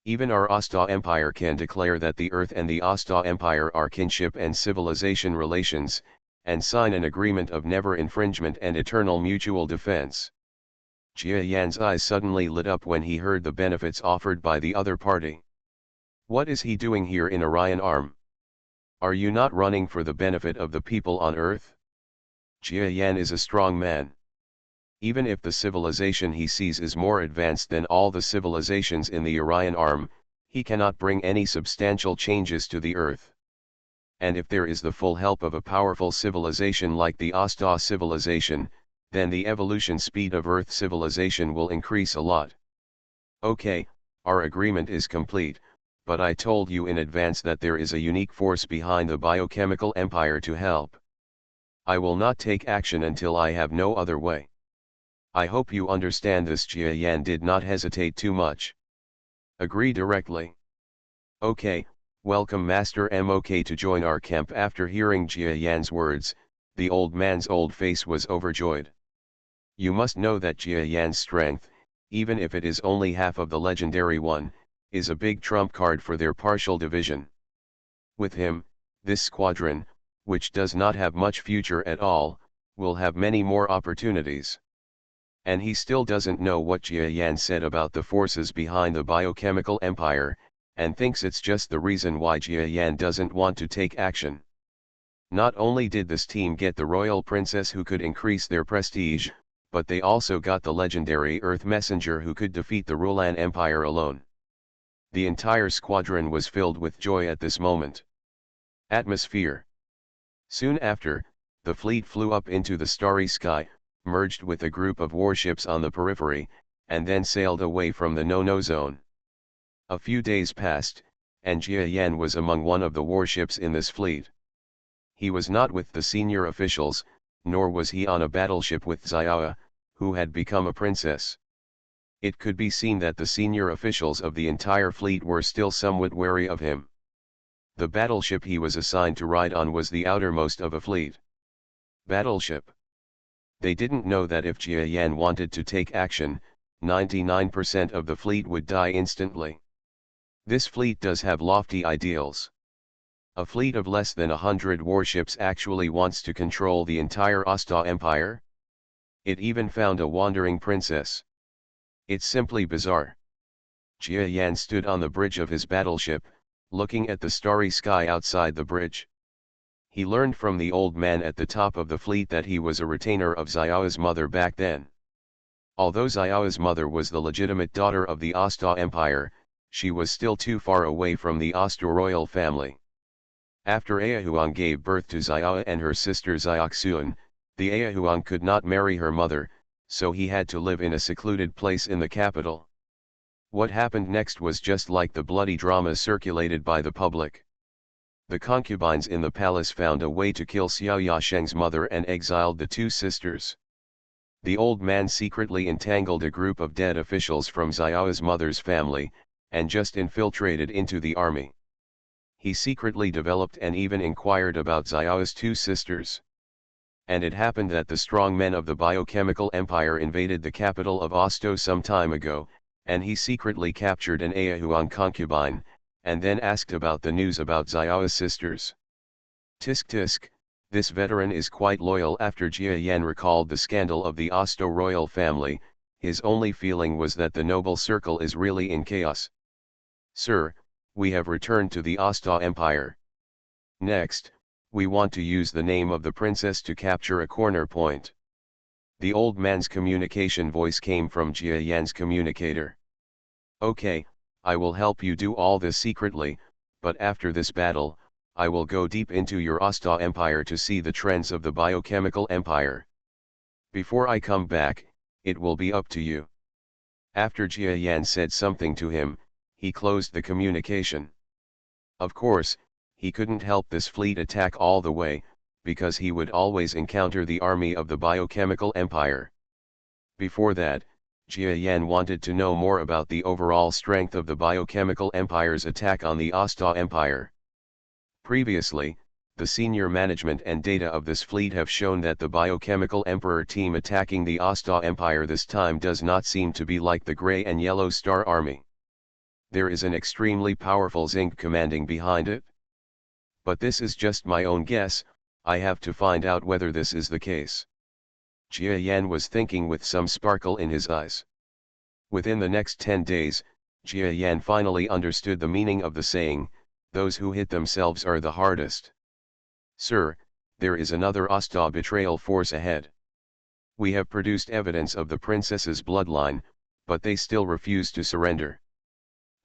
Even our Asta Empire can declare that the Earth and the Asta Empire are kinship and civilization relations, and sign an agreement of never infringement and eternal mutual defense. Jia Yan's eyes suddenly lit up when he heard the benefits offered by the other party. What is he doing here in Orion Arm? Are you not running for the benefit of the people on Earth? Jia Yan is a strong man. Even if the civilization he sees is more advanced than all the civilizations in the Orion Arm, he cannot bring any substantial changes to the Earth. And if there is the full help of a powerful civilization like the Asta civilization, then the evolution speed of Earth civilization will increase a lot. Okay, our agreement is complete, but I told you in advance that there is a unique force behind the biochemical empire to help. I will not take action until I have no other way. I hope you understand this. Jia Yan did not hesitate too much. Agree directly. Okay, welcome Master Mok to join our camp. After hearing Jia Yan's words, the old man's old face was overjoyed. You must know that Jia Yan's strength, even if it is only half of the legendary one, is a big trump card for their partial division. With him, this squadron, which does not have much future at all, will have many more opportunities. And he still doesn't know what Jia Yan said about the forces behind the biochemical empire, and thinks it's just the reason why Jia Yan doesn't want to take action. Not only did this team get the royal princess who could increase their prestige, but they also got the legendary Earth Messenger who could defeat the Rulan Empire alone. The entire squadron was filled with joy at this moment. Atmosphere. Soon after, the fleet flew up into the starry sky, merged with a group of warships on the periphery, and then sailed away from the no-no zone. A few days passed, and Jia Yan was among one of the warships in this fleet. He was not with the senior officials, nor was he on a battleship with Xiao, who had become a princess. It could be seen that the senior officials of the entire fleet were still somewhat wary of him. The battleship he was assigned to ride on was the outermost of a fleet. Battleship. They didn't know that if Jia Yan wanted to take action, 99% of the fleet would die instantly. This fleet does have lofty ideals. A fleet of less than 100 warships actually wants to control the entire Asta Empire? It even found a wandering princess. It's simply bizarre. Jia Yan stood on the bridge of his battleship, looking at the starry sky outside the bridge. He learned from the old man at the top of the fleet that he was a retainer of Xiao's mother back then. Although Xiao's mother was the legitimate daughter of the Asta Empire, she was still too far away from the Asta royal family. After Ayahuang gave birth to Xiao and her sister Xiaoxuan, the Ayahuang could not marry her mother, so he had to live in a secluded place in the capital. What happened next was just like the bloody drama circulated by the public. The concubines in the palace found a way to kill Xiao Yasheng's mother and exiled the two sisters. The old man secretly entangled a group of dead officials from Xiao's mother's family, and just infiltrated into the army. He secretly developed and even inquired about Xiao's two sisters. And it happened that the strong men of the biochemical empire invaded the capital of Osto some time ago, and he secretly captured an Ayahuan concubine, and then asked about the news about Xiao's sisters. Tisk tisk, this veteran is quite loyal. After Jia Yan recalled the scandal of the Osto royal family, his only feeling was that the noble circle is really in chaos. Sir, we have returned to the Osto Empire. Next, we want to use the name of the princess to capture a corner point. The old man's communication voice came from Jia Yan's communicator. Okay, I will help you do all this secretly, but after this battle, I will go deep into your Osto Empire to see the trends of the biochemical empire. Before I come back, it will be up to you. After Jia Yan said something to him, he closed the communication. Of course, he couldn't help this fleet attack all the way, because he would always encounter the army of the biochemical empire. Before that, Jia Yan wanted to know more about the overall strength of the biochemical empire's attack on the Osto Empire. Previously, the senior management and data of this fleet have shown that the biochemical emperor team attacking the Osto Empire this time does not seem to be like the Grey and Yellow Star army. There is an extremely powerful Zinc commanding behind it. But this is just my own guess, I have to find out whether this is the case. Jia Yan was thinking with some sparkle in his eyes. Within the next 10 days, Jia Yan finally understood the meaning of the saying, those who hit themselves are the hardest. Sir, there is another Osto betrayal force ahead. We have produced evidence of the princess's bloodline, but they still refuse to surrender.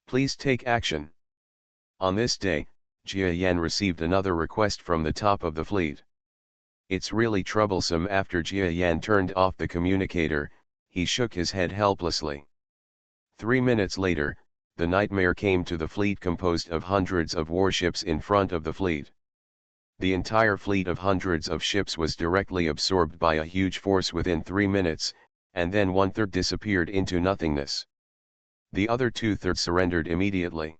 Please take action. On this day, Jia Yan received another request from the top of the fleet. It's really troublesome. After Jia Yan turned off the communicator, he shook his head helplessly. 3 minutes later, the nightmare came to the fleet composed of hundreds of warships in front of the fleet. The entire fleet of hundreds of ships was directly absorbed by a huge force within 3 minutes, and then 1/3 disappeared into nothingness. The other 2/3 surrendered immediately.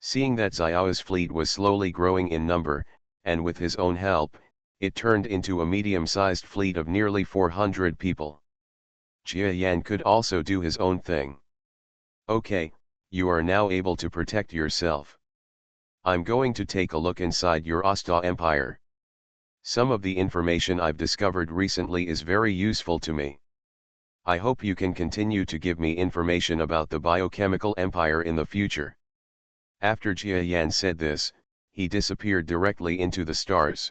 Seeing that Xiao's fleet was slowly growing in number, and with his own help, it turned into a medium-sized fleet of nearly 400 people. Jia Yan could also do his own thing. Okay, you are now able to protect yourself. I'm going to take a look inside your Osto Empire. Some of the information I've discovered recently is very useful to me. I hope you can continue to give me information about the biochemical empire in the future. After Jia Yan said this, he disappeared directly into the stars.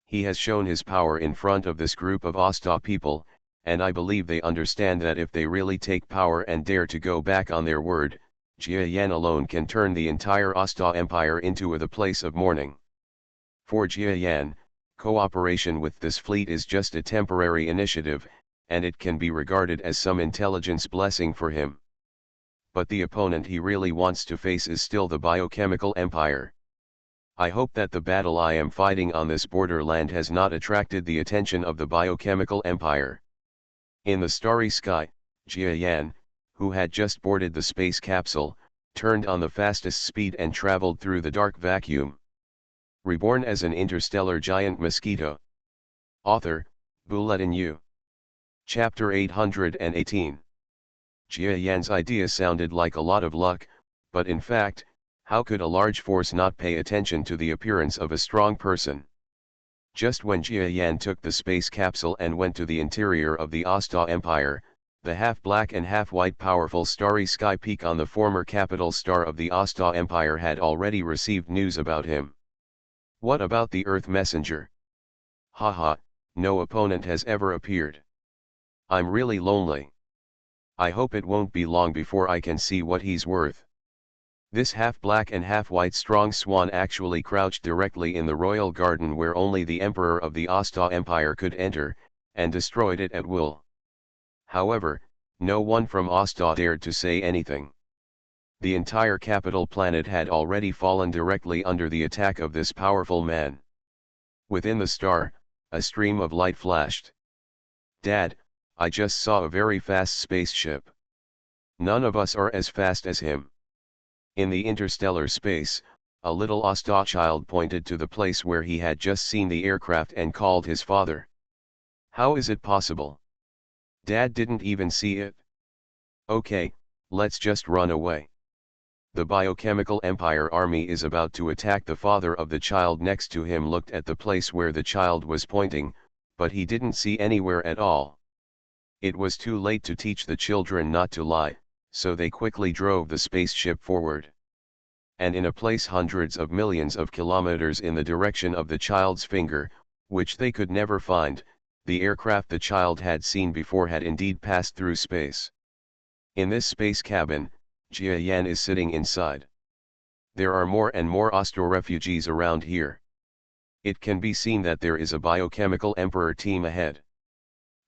He has shown his power in front of this group of Osto people, and I believe they understand that if they really take power and dare to go back on their word, Jia Yan alone can turn the entire Osto Empire into the place of mourning. For Jia Yan, cooperation with this fleet is just a temporary initiative, and it can be regarded as some intelligence blessing for him. But the opponent he really wants to face is still the biochemical empire. I hope that the battle I am fighting on this borderland has not attracted the attention of the biochemical empire. In the starry sky, Jia Yan, who had just boarded the space capsule, turned on the fastest speed and traveled through the dark vacuum. Reborn as an interstellar giant mosquito. Author, Bulletin U. Chapter 818. Jia Yan's idea sounded like a lot of luck, but in fact, how could a large force not pay attention to the appearance of a strong person? Just when Jia Yan took the space capsule and went to the interior of the Osto Empire, the half-black and half-white powerful starry sky peak on the former capital star of the Osto Empire had already received news about him. What about the Earth Messenger? Haha, no opponent has ever appeared. I'm really lonely. I hope it won't be long before I can see what he's worth. This half-black and half-white strong swan actually crouched directly in the royal garden where only the emperor of the Osto Empire could enter, and destroyed it at will. However, no one from Osto dared to say anything. The entire capital planet had already fallen directly under the attack of this powerful man. Within the star, a stream of light flashed. Dad, I just saw a very fast spaceship. None of us are as fast as him. In the interstellar space, a little Osta child pointed to the place where he had just seen the aircraft and called his father. How is it possible? Dad didn't even see it. Okay, let's just run away. The biochemical empire army is about to attack. The father of the child next to him looked at the place where the child was pointing, but he didn't see anywhere at all. It was too late to teach the children not to lie, so they quickly drove the spaceship forward. And in a place hundreds of millions of kilometers in the direction of the child's finger, which they could never find, the aircraft the child had seen before had indeed passed through space. In this space cabin, Jia Yan is sitting inside. There are more and more Austro refugees around here. It can be seen that there is a biochemical emperor team ahead.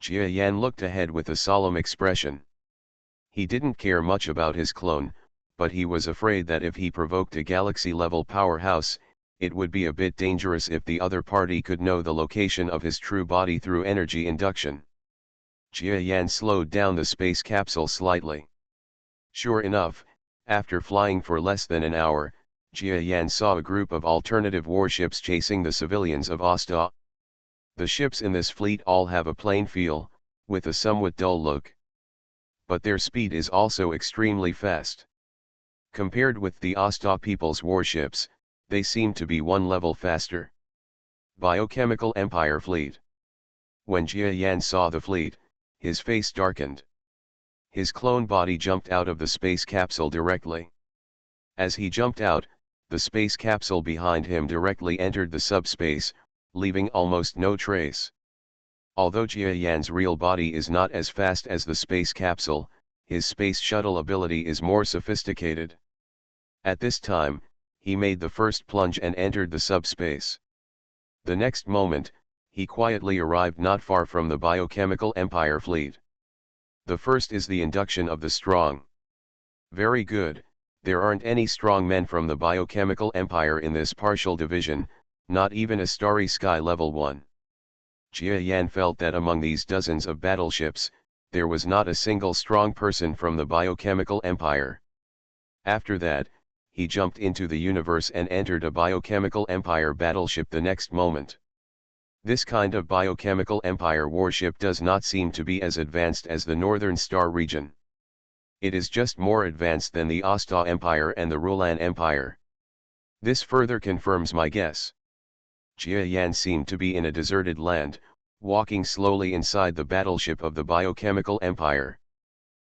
Jia Yan looked ahead with a solemn expression. He didn't care much about his clone, but he was afraid that if he provoked a galaxy-level powerhouse, it would be a bit dangerous if the other party could know the location of his true body through energy induction. Jia Yan slowed down the space capsule slightly. Sure enough, after flying for less than an hour, Jia Yan saw a group of alternative warships chasing the civilians of Osta. The ships in this fleet all have a plain feel, with a somewhat dull look. But their speed is also extremely fast. Compared with the Osta people's warships, they seem to be one level faster. Biochemical Empire Fleet. When Jia Yan saw the fleet, his face darkened. His clone body jumped out of the space capsule directly. As he jumped out, the space capsule behind him directly entered the subspace, leaving almost no trace. Although Jia Yan's real body is not as fast as the space capsule, his space shuttle ability is more sophisticated. At this time, he made the first plunge and entered the subspace. The next moment, he quietly arrived not far from the biochemical empire fleet. The first is the induction of the strong. Very good, there aren't any strong men from the biochemical empire in this partial division, not even a starry sky level 1. Jia Yan felt that among these dozens of battleships, there was not a single strong person from the biochemical empire. After that, he jumped into the universe and entered a biochemical empire battleship the next moment. This kind of biochemical empire warship does not seem to be as advanced as the Northern Star region. It is just more advanced than the Osta Empire and the Rulan Empire. This further confirms my guess. Jia Yan seemed to be in a deserted land, walking slowly inside the battleship of the biochemical empire.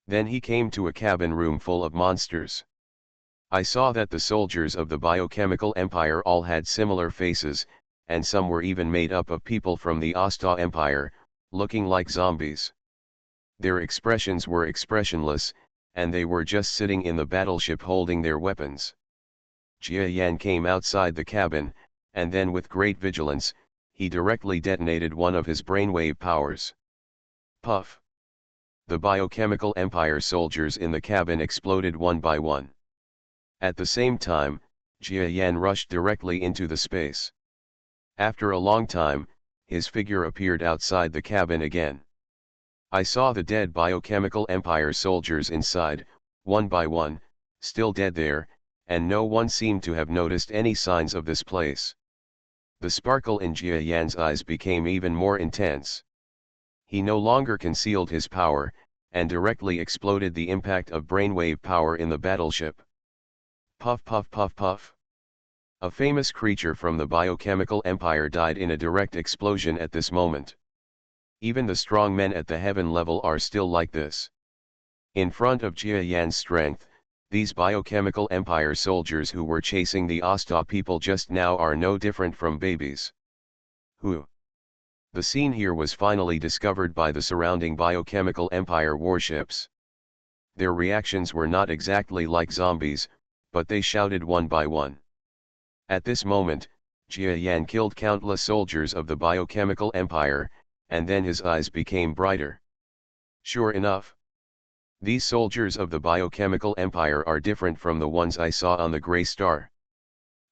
Then he came to a cabin room full of monsters. I saw that the soldiers of the biochemical empire all had similar faces, and some were even made up of people from the Osta Empire, looking like zombies. Their expressions were expressionless, and they were just sitting in the battleship holding their weapons. Jia Yan came outside the cabin, and then with great vigilance, he directly detonated one of his brainwave powers. Puff! The biochemical empire soldiers in the cabin exploded one by one. At the same time, Jia Yan rushed directly into the space. After a long time, his figure appeared outside the cabin again. I saw the dead biochemical empire soldiers inside, one by one, still dead there, and no one seemed to have noticed any signs of this place. The sparkle in Jia Yan's eyes became even more intense. He no longer concealed his power, and directly exploded the impact of brainwave power in the battleship. Puff puff puff puff. A famous creature from the biochemical empire died in a direct explosion at this moment. Even the strong men at the heaven level are still like this. In front of Jia Yan's strength, these biochemical empire soldiers who were chasing the Osta people just now are no different from babies. Who? The scene here was finally discovered by the surrounding biochemical empire warships. Their reactions were not exactly like zombies, but they shouted one by one. At this moment, Jia Yan killed countless soldiers of the biochemical empire, and then his eyes became brighter. Sure enough, these soldiers of the biochemical empire are different from the ones I saw on the Grey Star.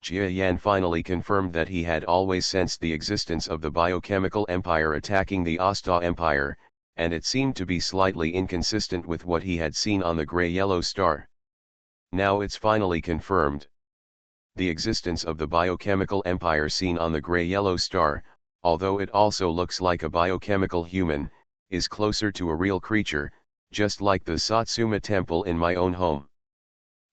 Jia Yan finally confirmed that he had always sensed the existence of the biochemical empire attacking the Osta Empire, and it seemed to be slightly inconsistent with what he had seen on the gray-yellow star. Now it's finally confirmed. The existence of the biochemical empire seen on the gray-yellow star, although it also looks like a biochemical human, is closer to a real creature, just like the Satsuma temple in my own home.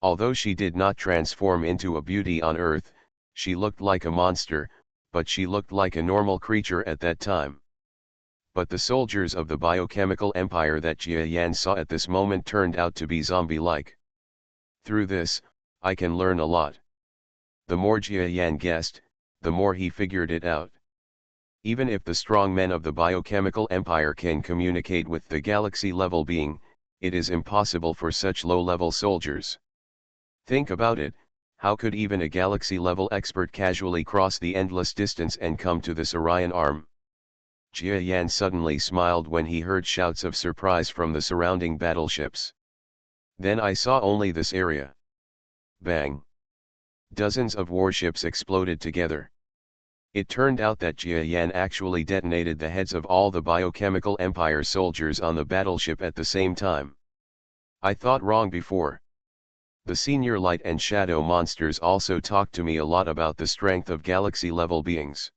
Although she did not transform into a beauty on Earth, she looked like a monster, but she looked like a normal creature at that time. But the soldiers of the biochemical empire that Jia Yan saw at this moment turned out to be zombie-like. Through this, I can learn a lot. The more Jia Yan guessed, the more he figured it out. Even if the strong men of the biochemical empire can communicate with the galaxy-level being, it is impossible for such low-level soldiers. Think about it, how could even a galaxy-level expert casually cross the endless distance and come to this Orion arm? Jia Yan suddenly smiled when he heard shouts of surprise from the surrounding battleships. Then I saw only this area. Bang! Dozens of warships exploded together. It turned out that Jia Yan actually detonated the heads of all the biochemical empire soldiers on the battleship at the same time. I thought wrong before. The senior light and shadow monsters also talked to me a lot about the strength of galaxy-level beings.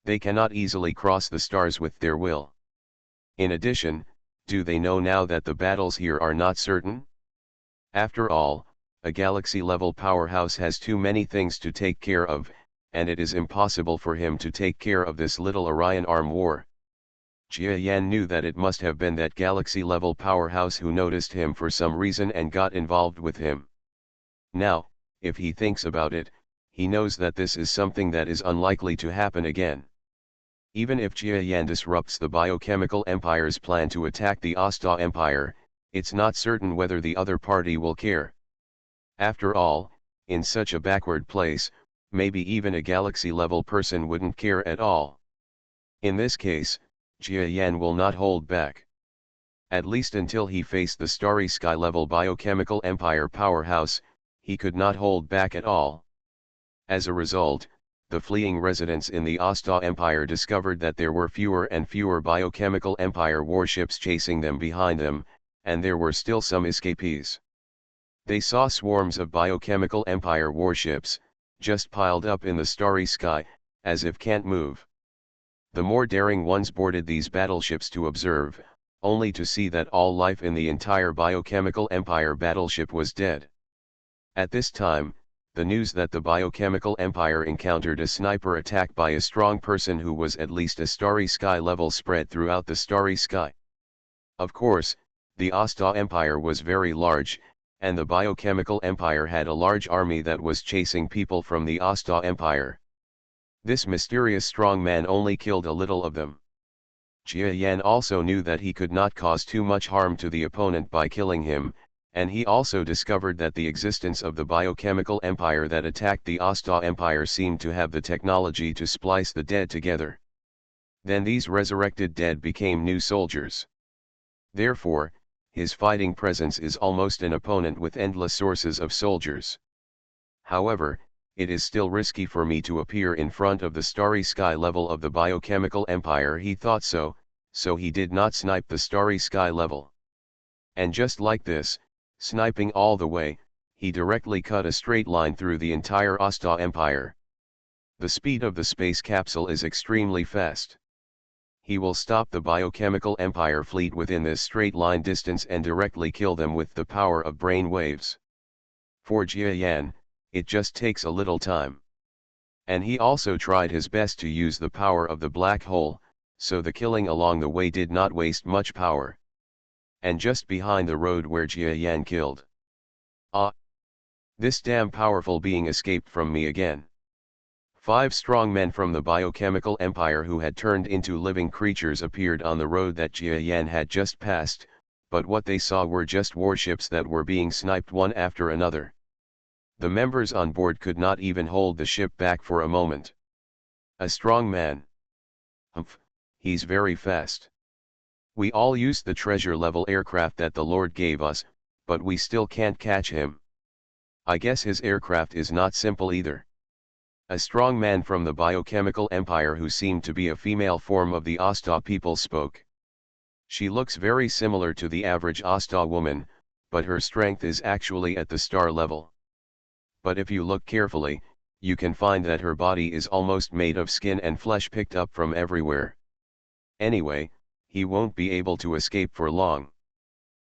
They cannot easily cross the stars with their will. In addition, do they know now that the battles here are not certain? After all, a galaxy-level powerhouse has too many things to take care of, and it is impossible for him to take care of this little Orion arm war. Jia Yan knew that it must have been that galaxy-level powerhouse who noticed him for some reason and got involved with him. Now, if he thinks about it, he knows that this is something that is unlikely to happen again. Even if Jia Yan disrupts the biochemical empire's plan to attack the Asta Empire, it's not certain whether the other party will care. After all, in such a backward place, maybe even a galaxy-level person wouldn't care at all. In this case, Jia Yan will not hold back. At least until he faced the Starry Sky-level biochemical empire powerhouse, he could not hold back at all. As a result, the fleeing residents in the Asta Empire discovered that there were fewer and fewer biochemical empire warships chasing them behind them, and there were still some escapees. They saw swarms of biochemical empire warships, just piled up in the starry sky, as if can't move. The more daring ones boarded these battleships to observe, only to see that all life in the entire biochemical empire battleship was dead. At this time, the news that the biochemical empire encountered a sniper attack by a strong person who was at least a starry sky level spread throughout the starry sky. Of course, the Asta Empire was very large, and the biochemical empire had a large army that was chasing people from the Asta Empire. This mysterious strong man only killed a little of them. Jia Yan also knew that he could not cause too much harm to the opponent by killing him, and he also discovered that the existence of the biochemical empire that attacked the Asta Empire seemed to have the technology to splice the dead together. Then these resurrected dead became new soldiers. Therefore, his fighting presence is almost an opponent with endless sources of soldiers. However, it is still risky for me to appear in front of the starry sky level of the biochemical empire. He thought so he did not snipe the starry sky level. And just like this, sniping all the way, he directly cut a straight line through the entire Asta Empire. The speed of the space capsule is extremely fast. He will stop the biochemical empire fleet within this straight line distance and directly kill them with the power of brain waves. For Jia Yan, it just takes a little time. And he also tried his best to use the power of the black hole, so the killing along the way did not waste much power. And just behind the road where Jia Yan killed. This damn powerful being escaped from me again. 5 strong men from the biochemical empire who had turned into living creatures appeared on the road that Jia Yan had just passed, but what they saw were just warships that were being sniped one after another. The members on board could not even hold the ship back for a moment. A strong man. Humph, he's very fast. We all used the treasure-level aircraft that the Lord gave us, but we still can't catch him. I guess his aircraft is not simple either. A strong man from the biochemical empire who seemed to be a female form of the Asta people spoke. She looks very similar to the average Asta woman, but her strength is actually at the star level. But if you look carefully, you can find that her body is almost made of skin and flesh picked up from everywhere. Anyway, he won't be able to escape for long.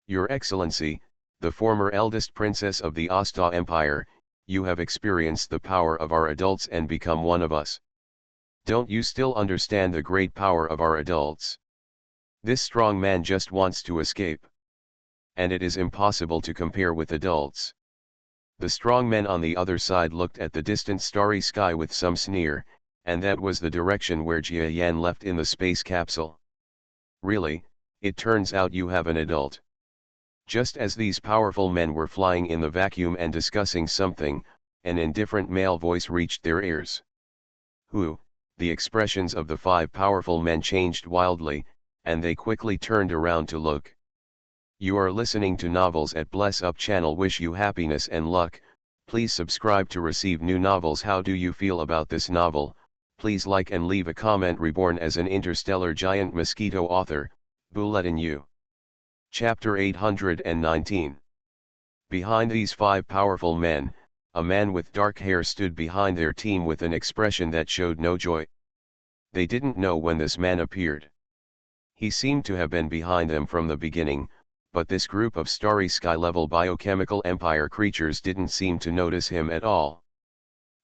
Your Excellency, the former eldest princess of the Asta Empire, you have experienced the power of our adults and become one of us. Don't you still understand the great power of our adults? This strong man just wants to escape. And it is impossible to compare with adults. The strong men on the other side looked at the distant starry sky with some sneer, and that was the direction where Jia Yan left in the space capsule. Really, it turns out you have an adult. Just as these powerful men were flying in the vacuum and discussing something, an indifferent male voice reached their ears. Who? The expressions of the five powerful men changed wildly, and they quickly turned around to look. You are listening to Novels at Bless Up channel. Wish you happiness and luck. Please subscribe to receive new novels. How do you feel about this novel? Please like and leave a comment. Reborn as an interstellar giant mosquito. Author, Bulletin U. Chapter 819. Behind these five powerful men, a man with dark hair stood behind their team with an expression that showed no joy. They didn't know when this man appeared. He seemed to have been behind them from the beginning, but this group of starry sky-level biochemical empire creatures didn't seem to notice him at all.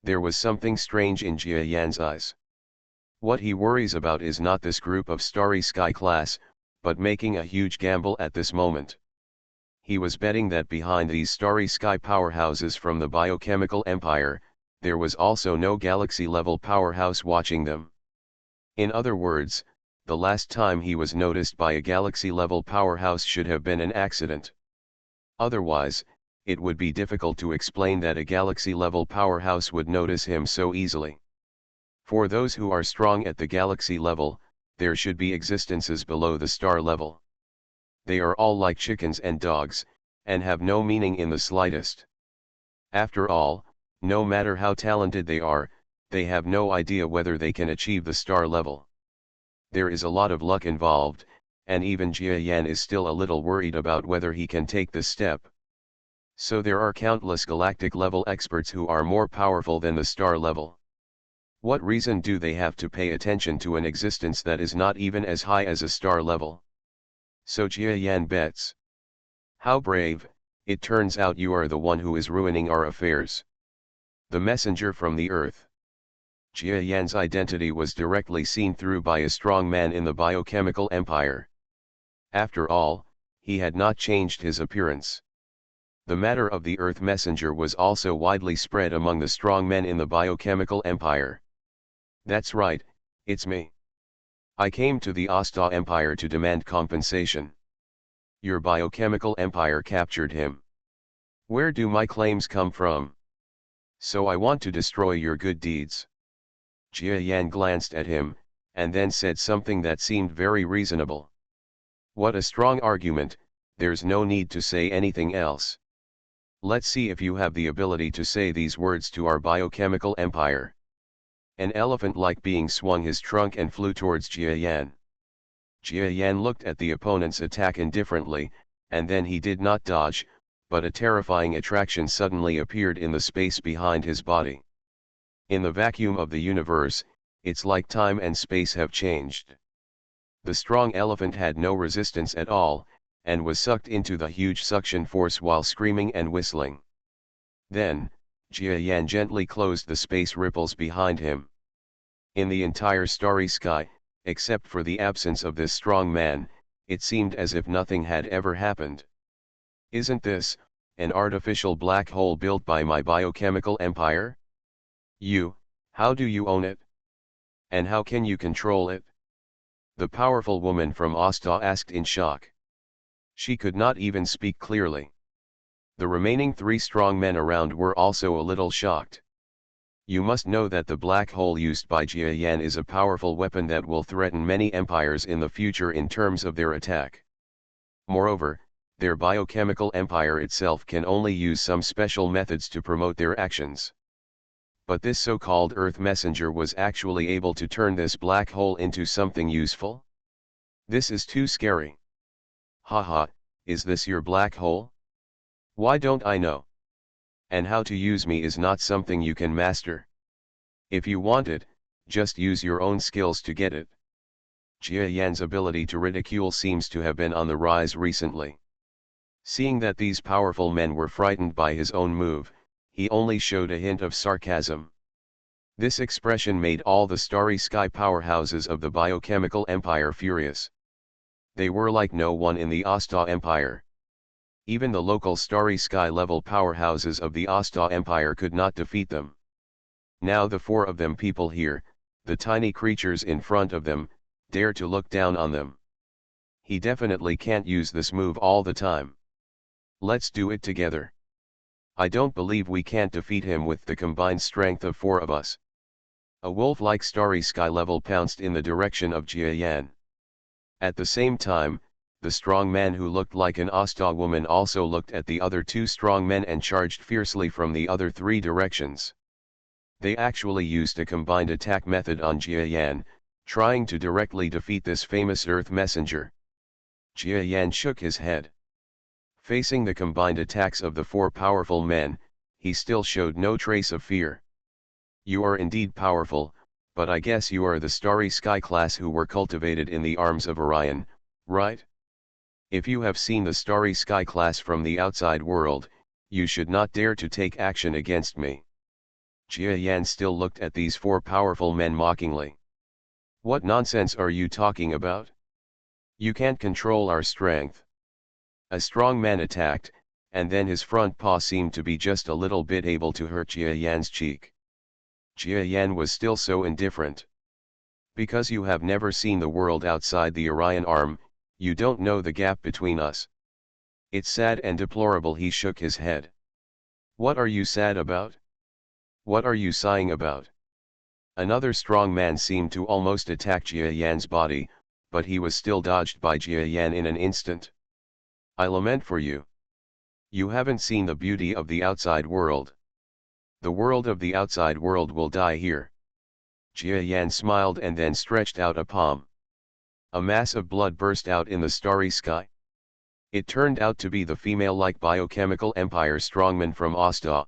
There was something strange in Jia Yan's eyes. What he worries about is not this group of starry sky class, but making a huge gamble at this moment. He was betting that behind these starry sky powerhouses from the biochemical empire, there was also no galaxy-level powerhouse watching them. In other words, the last time he was noticed by a galaxy-level powerhouse should have been an accident. Otherwise, it would be difficult to explain that a galaxy-level powerhouse would notice him so easily. For those who are strong at the galaxy level, there should be existences below the star level. They are all like chickens and dogs, and have no meaning in the slightest. After all, no matter how talented they are, they have no idea whether they can achieve the star level. There is a lot of luck involved, and even Jia Yan is still a little worried about whether he can take this step. So there are countless galactic level experts who are more powerful than the star level. What reason do they have to pay attention to an existence that is not even as high as a star level? So Jia Yan bets. How brave, it turns out you are the one who is ruining our affairs. The messenger from the earth. Jia Yan's identity was directly seen through by a strong man in the biochemical empire. After all, he had not changed his appearance. The matter of the earth messenger was also widely spread among the strong men in the biochemical empire. That's right, it's me. I came to the Asta Empire to demand compensation. Your biochemical empire captured him. Where do my claims come from? So I want to destroy your good deeds. Jia Yan glanced at him, and then said something that seemed very reasonable. What a strong argument, there's no need to say anything else. Let's see if you have the ability to say these words to our biochemical empire. An elephant-like being swung his trunk and flew towards Jia Yan. Jia Yan looked at the opponent's attack indifferently, and then he did not dodge, but a terrifying attraction suddenly appeared in the space behind his body. In the vacuum of the universe, it's like time and space have changed. The strong elephant had no resistance at all, and was sucked into the huge suction force while screaming and whistling. Then, Jia Yan gently closed the space ripples behind him. In the entire starry sky, except for the absence of this strong man, it seemed as if nothing had ever happened. Isn't this an artificial black hole built by my biochemical empire? How do you own it? And how can you control it? The powerful woman from Asta asked in shock. She could not even speak clearly. The remaining three strong men around were also a little shocked. You must know that the black hole used by Jia Yan is a powerful weapon that will threaten many empires in the future in terms of their attack. Moreover, their biochemical empire itself can only use some special methods to promote their actions. But this so-called Earth messenger was actually able to turn this black hole into something useful? This is too scary. Haha, is this your black hole? Why don't I know? And how to use me is not something you can master. If you want it, just use your own skills to get it. Jia Yan's ability to ridicule seems to have been on the rise recently. Seeing that these powerful men were frightened by his own move, he only showed a hint of sarcasm. This expression made all the starry sky powerhouses of the biochemical empire furious. They were like no one in the Asta Empire. Even the local starry sky level powerhouses of the Asta Empire could not defeat them. Now the four of them people here, the tiny creatures in front of them, dare to look down on them. He definitely can't use this move all the time. Let's do it together. I don't believe we can't defeat him with the combined strength of four of us. A wolf-like starry sky level pounced in the direction of Jia Yan. At the same time, the strong man who looked like an Asta woman also looked at the other two strong men and charged fiercely from the other three directions. They actually used a combined attack method on Jia Yan, trying to directly defeat this famous Earth messenger. Jia Yan shook his head. Facing the combined attacks of the four powerful men, he still showed no trace of fear. You are indeed powerful, but I guess you are the starry sky class who were cultivated in the arms of Orion, right? If you have seen the starry sky class from the outside world, you should not dare to take action against me. Jia Yan still looked at these four powerful men mockingly. What nonsense are you talking about? You can't control our strength. A strong man attacked, and then his front paw seemed to be just a little bit able to hurt Jia Yan's cheek. Jia Yan was still so indifferent. Because you have never seen the world outside the Orion arm, you don't know the gap between us. It's sad and deplorable. He shook his head. What are you sad about? What are you sighing about? Another strong man seemed to almost attack Jia Yan's body, but he was still dodged by Jia Yan in an instant. I lament for you. You haven't seen the beauty of the outside world. The world of the outside world will die here. Jia Yan smiled and then stretched out a palm. A mass of blood burst out in the starry sky. It turned out to be the female-like biochemical empire strongman from Asta.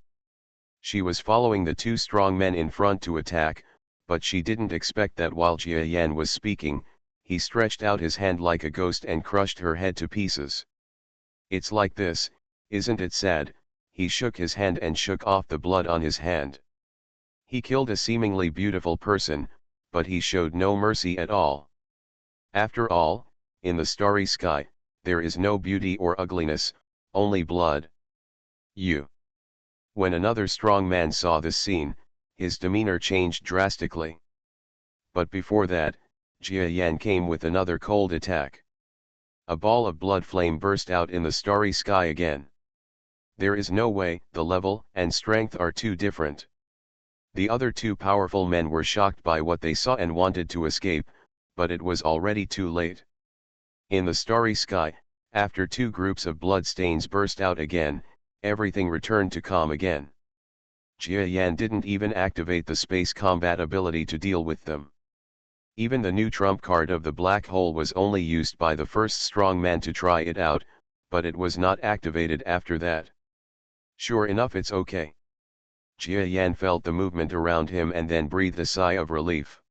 She was following the two strong men in front to attack, but she didn't expect that while Jia Yan was speaking, he stretched out his hand like a ghost and crushed her head to pieces. It's like this, isn't it sad? He shook his hand and shook off the blood on his hand. He killed a seemingly beautiful person, but he showed no mercy at all. After all, in the starry sky, there is no beauty or ugliness, only blood. You. When another strong man saw this scene, his demeanor changed drastically. But before that, Jia Yan came with another cold attack. A ball of blood flame burst out in the starry sky again. There is no way, the level and strength are too different. The other two powerful men were shocked by what they saw and wanted to escape, but it was already too late. In the starry sky, after two groups of blood stains burst out again, everything returned to calm again. Jia Yan didn't even activate the space combat ability to deal with them. Even the new trump card of the black hole was only used by the first strong man to try it out, but it was not activated after that. Sure enough, it's okay. Jia Yan felt the movement around him and then breathed a sigh of relief.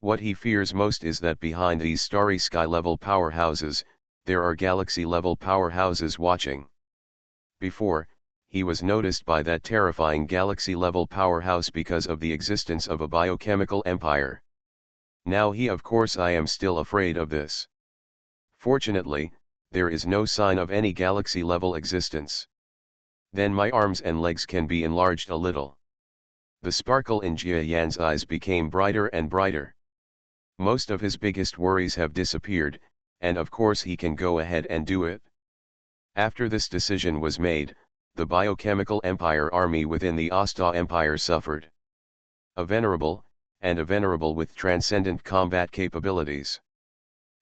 What he fears most is that behind these starry sky level powerhouses, there are galaxy level powerhouses watching. Before, he was noticed by that terrifying galaxy level powerhouse because of the existence of a biochemical empire. Now of course I am still afraid of this. Fortunately, there is no sign of any galaxy level existence. Then my arms and legs can be enlarged a little. The sparkle in Jia Yan's eyes became brighter and brighter. Most of his biggest worries have disappeared, and of course he can go ahead and do it. After this decision was made, the biochemical empire army within the Asta Empire suffered. A venerable with transcendent combat capabilities.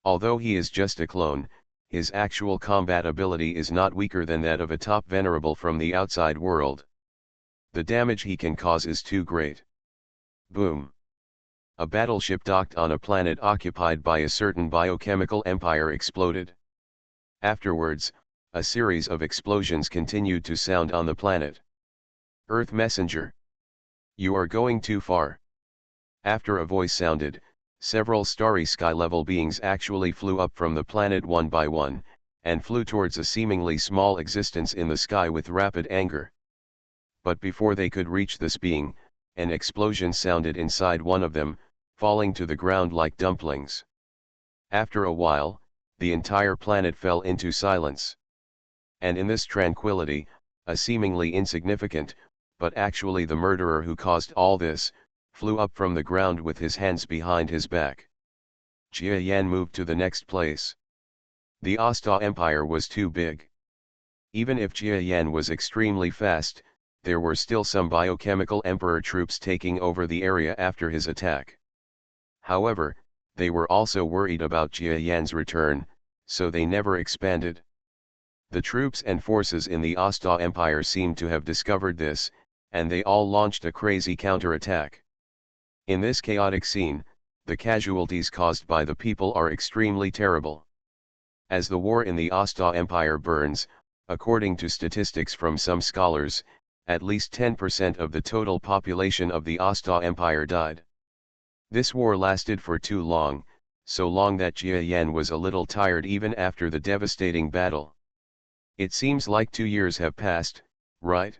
Although he is just a clone, his actual combat ability is not weaker than that of a top venerable from the outside world. The damage he can cause is too great. Boom. A battleship docked on a planet occupied by a certain biochemical empire exploded. Afterwards, a series of explosions continued to sound on the planet. Earth Messenger. You are going too far. After a voice sounded, several starry sky-level beings actually flew up from the planet one by one, and flew towards a seemingly small existence in the sky with rapid anger. But before they could reach this being, an explosion sounded inside one of them, falling to the ground like dumplings. After a while, the entire planet fell into silence. And in this tranquility, a seemingly insignificant, but actually the murderer who caused all this, flew up from the ground with his hands behind his back. Jia Yan moved to the next place. The Asta Empire was too big. Even if Jia Yan was extremely fast, there were still some biochemical emperor troops taking over the area after his attack. However, they were also worried about Jia Yan's return, so they never expanded. The troops and forces in the Asta Empire seemed to have discovered this, and they all launched a crazy counterattack. In this chaotic scene, the casualties caused by the people are extremely terrible. As the war in the Asta Empire burns, according to statistics from some scholars, at least 10% of the total population of the Asta Empire died. This war lasted for too long, so long that Jia Yan was a little tired even after the devastating battle. It seems like 2 years have passed, right?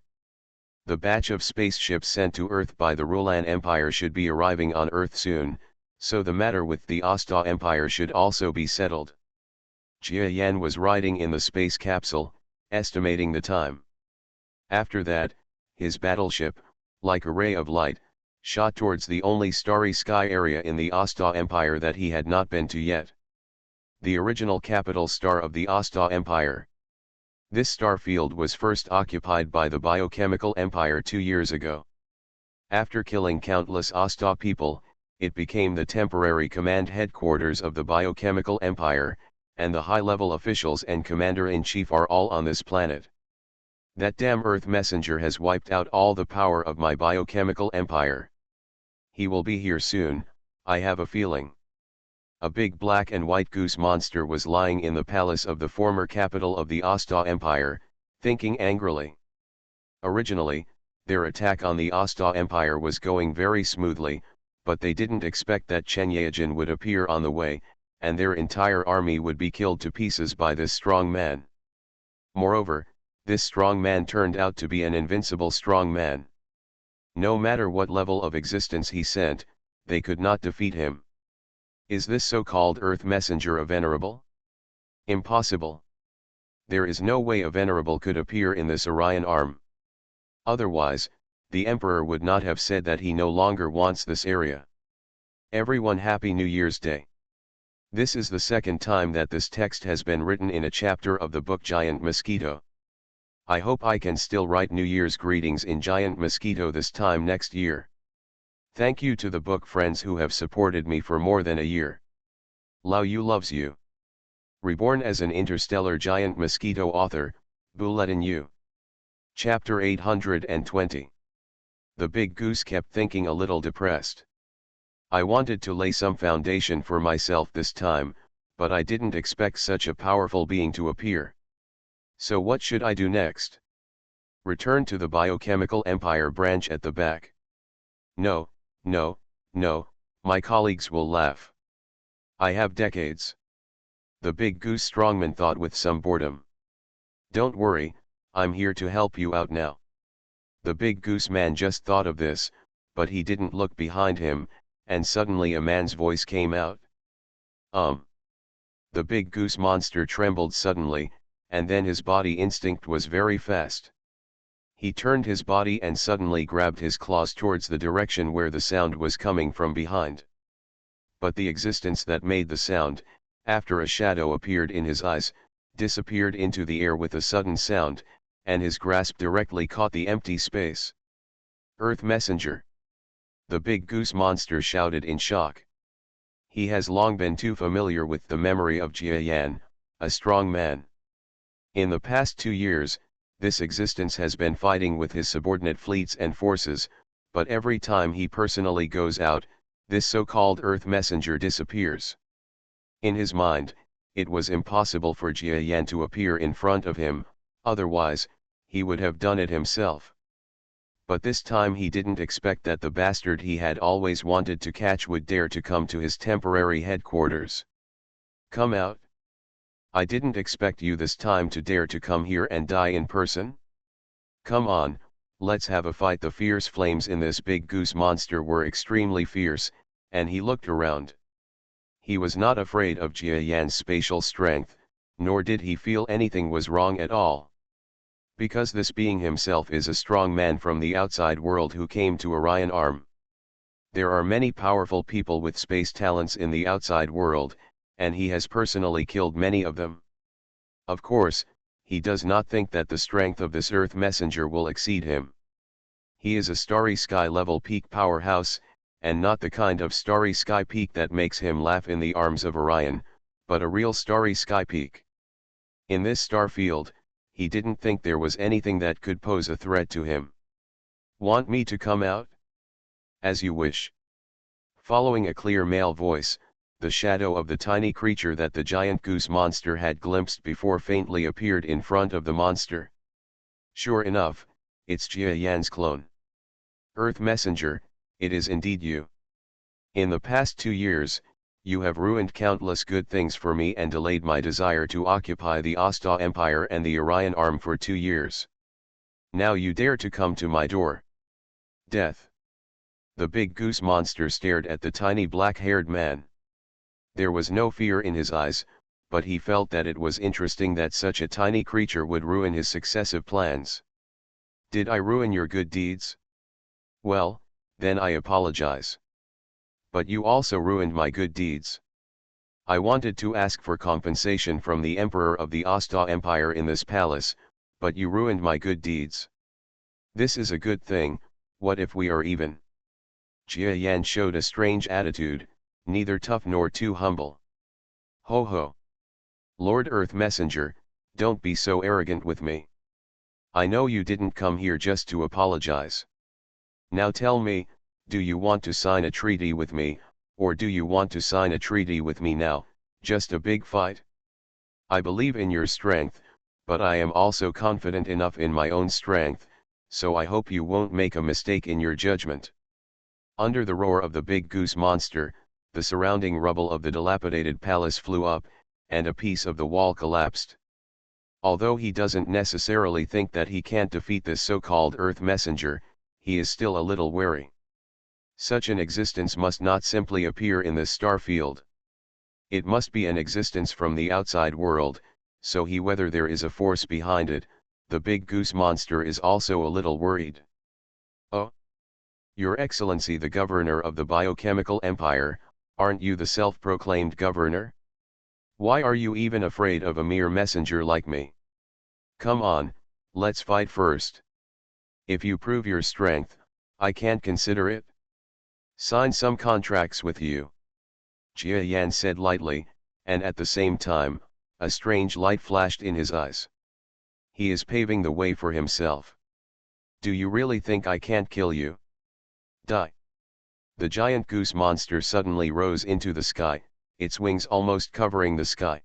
The batch of spaceships sent to Earth by the Rulan Empire should be arriving on Earth soon, so the matter with the Asta Empire should also be settled. Jia Yan was riding in the space capsule, estimating the time. After that, his battleship, like a ray of light, shot towards the only starry sky area in the Asta Empire that he had not been to yet. The original capital star of the Asta Empire. This star field was first occupied by the Biochemical Empire 2 years ago. After killing countless Asta people, it became the temporary command headquarters of the Biochemical Empire, and the high-level officials and commander-in-chief are all on this planet. That damn Earth Messenger has wiped out all the power of my Biochemical Empire. He will be here soon, I have a feeling. A big black and white goose monster was lying in the palace of the former capital of the Asta Empire, thinking angrily. Originally, their attack on the Asta Empire was going very smoothly, but they didn't expect that Chen Yaojin would appear on the way, and their entire army would be killed to pieces by this strong man. Moreover, this strong man turned out to be an invincible strong man. No matter what level of existence he sent, they could not defeat him. Is this so-called Earth Messenger a venerable? Impossible. There is no way a venerable could appear in this Orion arm. Otherwise, the Emperor would not have said that he no longer wants this area. Everyone Happy New Year's Day. This is the second time that this text has been written in a chapter of the book Giant Mosquito. I hope I can still write New Year's greetings in Giant Mosquito this time next year. Thank you to the book friends who have supported me for more than a year. Lao Yu loves you. Reborn as an Interstellar Giant Mosquito author, Bulletin Yu. Chapter 820. The big goose kept thinking a little depressed. I wanted to lay some foundation for myself this time, but I didn't expect such a powerful being to appear. So what should I do next? Return to the Biochemical Empire branch at the back. No, my colleagues will laugh. I have decades. The big goose strongman thought with some boredom. Don't worry, I'm here to help you out now. The big goose man just thought of this, but he didn't look behind him, and suddenly a man's voice came out. The big goose monster trembled suddenly, and then his body instinct was very fast. He turned his body and suddenly grabbed his claws towards the direction where the sound was coming from behind. But the existence that made the sound, after a shadow appeared in his eyes, disappeared into the air with a sudden sound, and his grasp directly caught the empty space. Earth Messenger! The big goose monster shouted in shock. He has long been too familiar with the memory of Jia Yan, a strong man. In the past 2 years, this existence has been fighting with his subordinate fleets and forces, but every time he personally goes out, this so-called Earth Messenger disappears. In his mind, it was impossible for Jia Yan to appear in front of him, otherwise, he would have done it himself. But this time he didn't expect that the bastard he had always wanted to catch would dare to come to his temporary headquarters. Come out. I didn't expect you this time to dare to come here and die in person. Come on, let's have a fight. The fierce flames in this big goose monster were extremely fierce, and he looked around. He was not afraid of Jia Yan's spatial strength, nor did he feel anything was wrong at all. Because this being himself is a strong man from the outside world who came to Orion Arm. There are many powerful people with space talents in the outside world, and he has personally killed many of them. Of course, he does not think that the strength of this Earth messenger will exceed him. He is a starry sky level peak powerhouse, and not the kind of starry sky peak that makes him laugh in the arms of Orion, but a real starry sky peak. In this star field, he didn't think there was anything that could pose a threat to him. Want me to come out? As you wish. Following a clear male voice, the shadow of the tiny creature that the giant goose monster had glimpsed before faintly appeared in front of the monster. Sure enough, it's Jia Yan's clone. Earth Messenger, it is indeed you. In the past 2 years, you have ruined countless good things for me and delayed my desire to occupy the Asta Empire and the Orion Arm for 2 years. Now you dare to come to my door. Death. The big goose monster stared at the tiny black-haired man. There was no fear in his eyes, but he felt that it was interesting that such a tiny creature would ruin his successive plans. Did I ruin your good deeds? Well, then I apologize. But you also ruined my good deeds. I wanted to ask for compensation from the Emperor of the Asta Empire in this palace, but you ruined my good deeds. This is a good thing. What if we are even? Jia Yan showed a strange attitude, neither tough nor too humble. Ho ho. Lord Earth Messenger, don't be so arrogant with me. I know you didn't come here just to apologize. Now tell me, do you want to sign a treaty with me, or do you want to sign a treaty with me now, just a big fight? I believe in your strength, but I am also confident enough in my own strength, so I hope you won't make a mistake in your judgment. Under the roar of the big goose monster, the surrounding rubble of the dilapidated palace flew up, and a piece of the wall collapsed. Although he doesn't necessarily think that he can't defeat this so-called Earth Messenger, he is still a little wary. Such an existence must not simply appear in this star field. It must be an existence from the outside world, so whether there is a force behind it, the big goose monster is also a little worried. Oh! Your Excellency the Governor of the Biochemical Empire, aren't you the self-proclaimed governor? Why are you even afraid of a mere messenger like me? Come on, let's fight first. If you prove your strength, I can't consider it. Sign some contracts with you. Jia Yan said lightly, and at the same time, a strange light flashed in his eyes. He is paving the way for himself. Do you really think I can't kill you? Die. The giant goose monster suddenly rose into the sky, its wings almost covering the sky.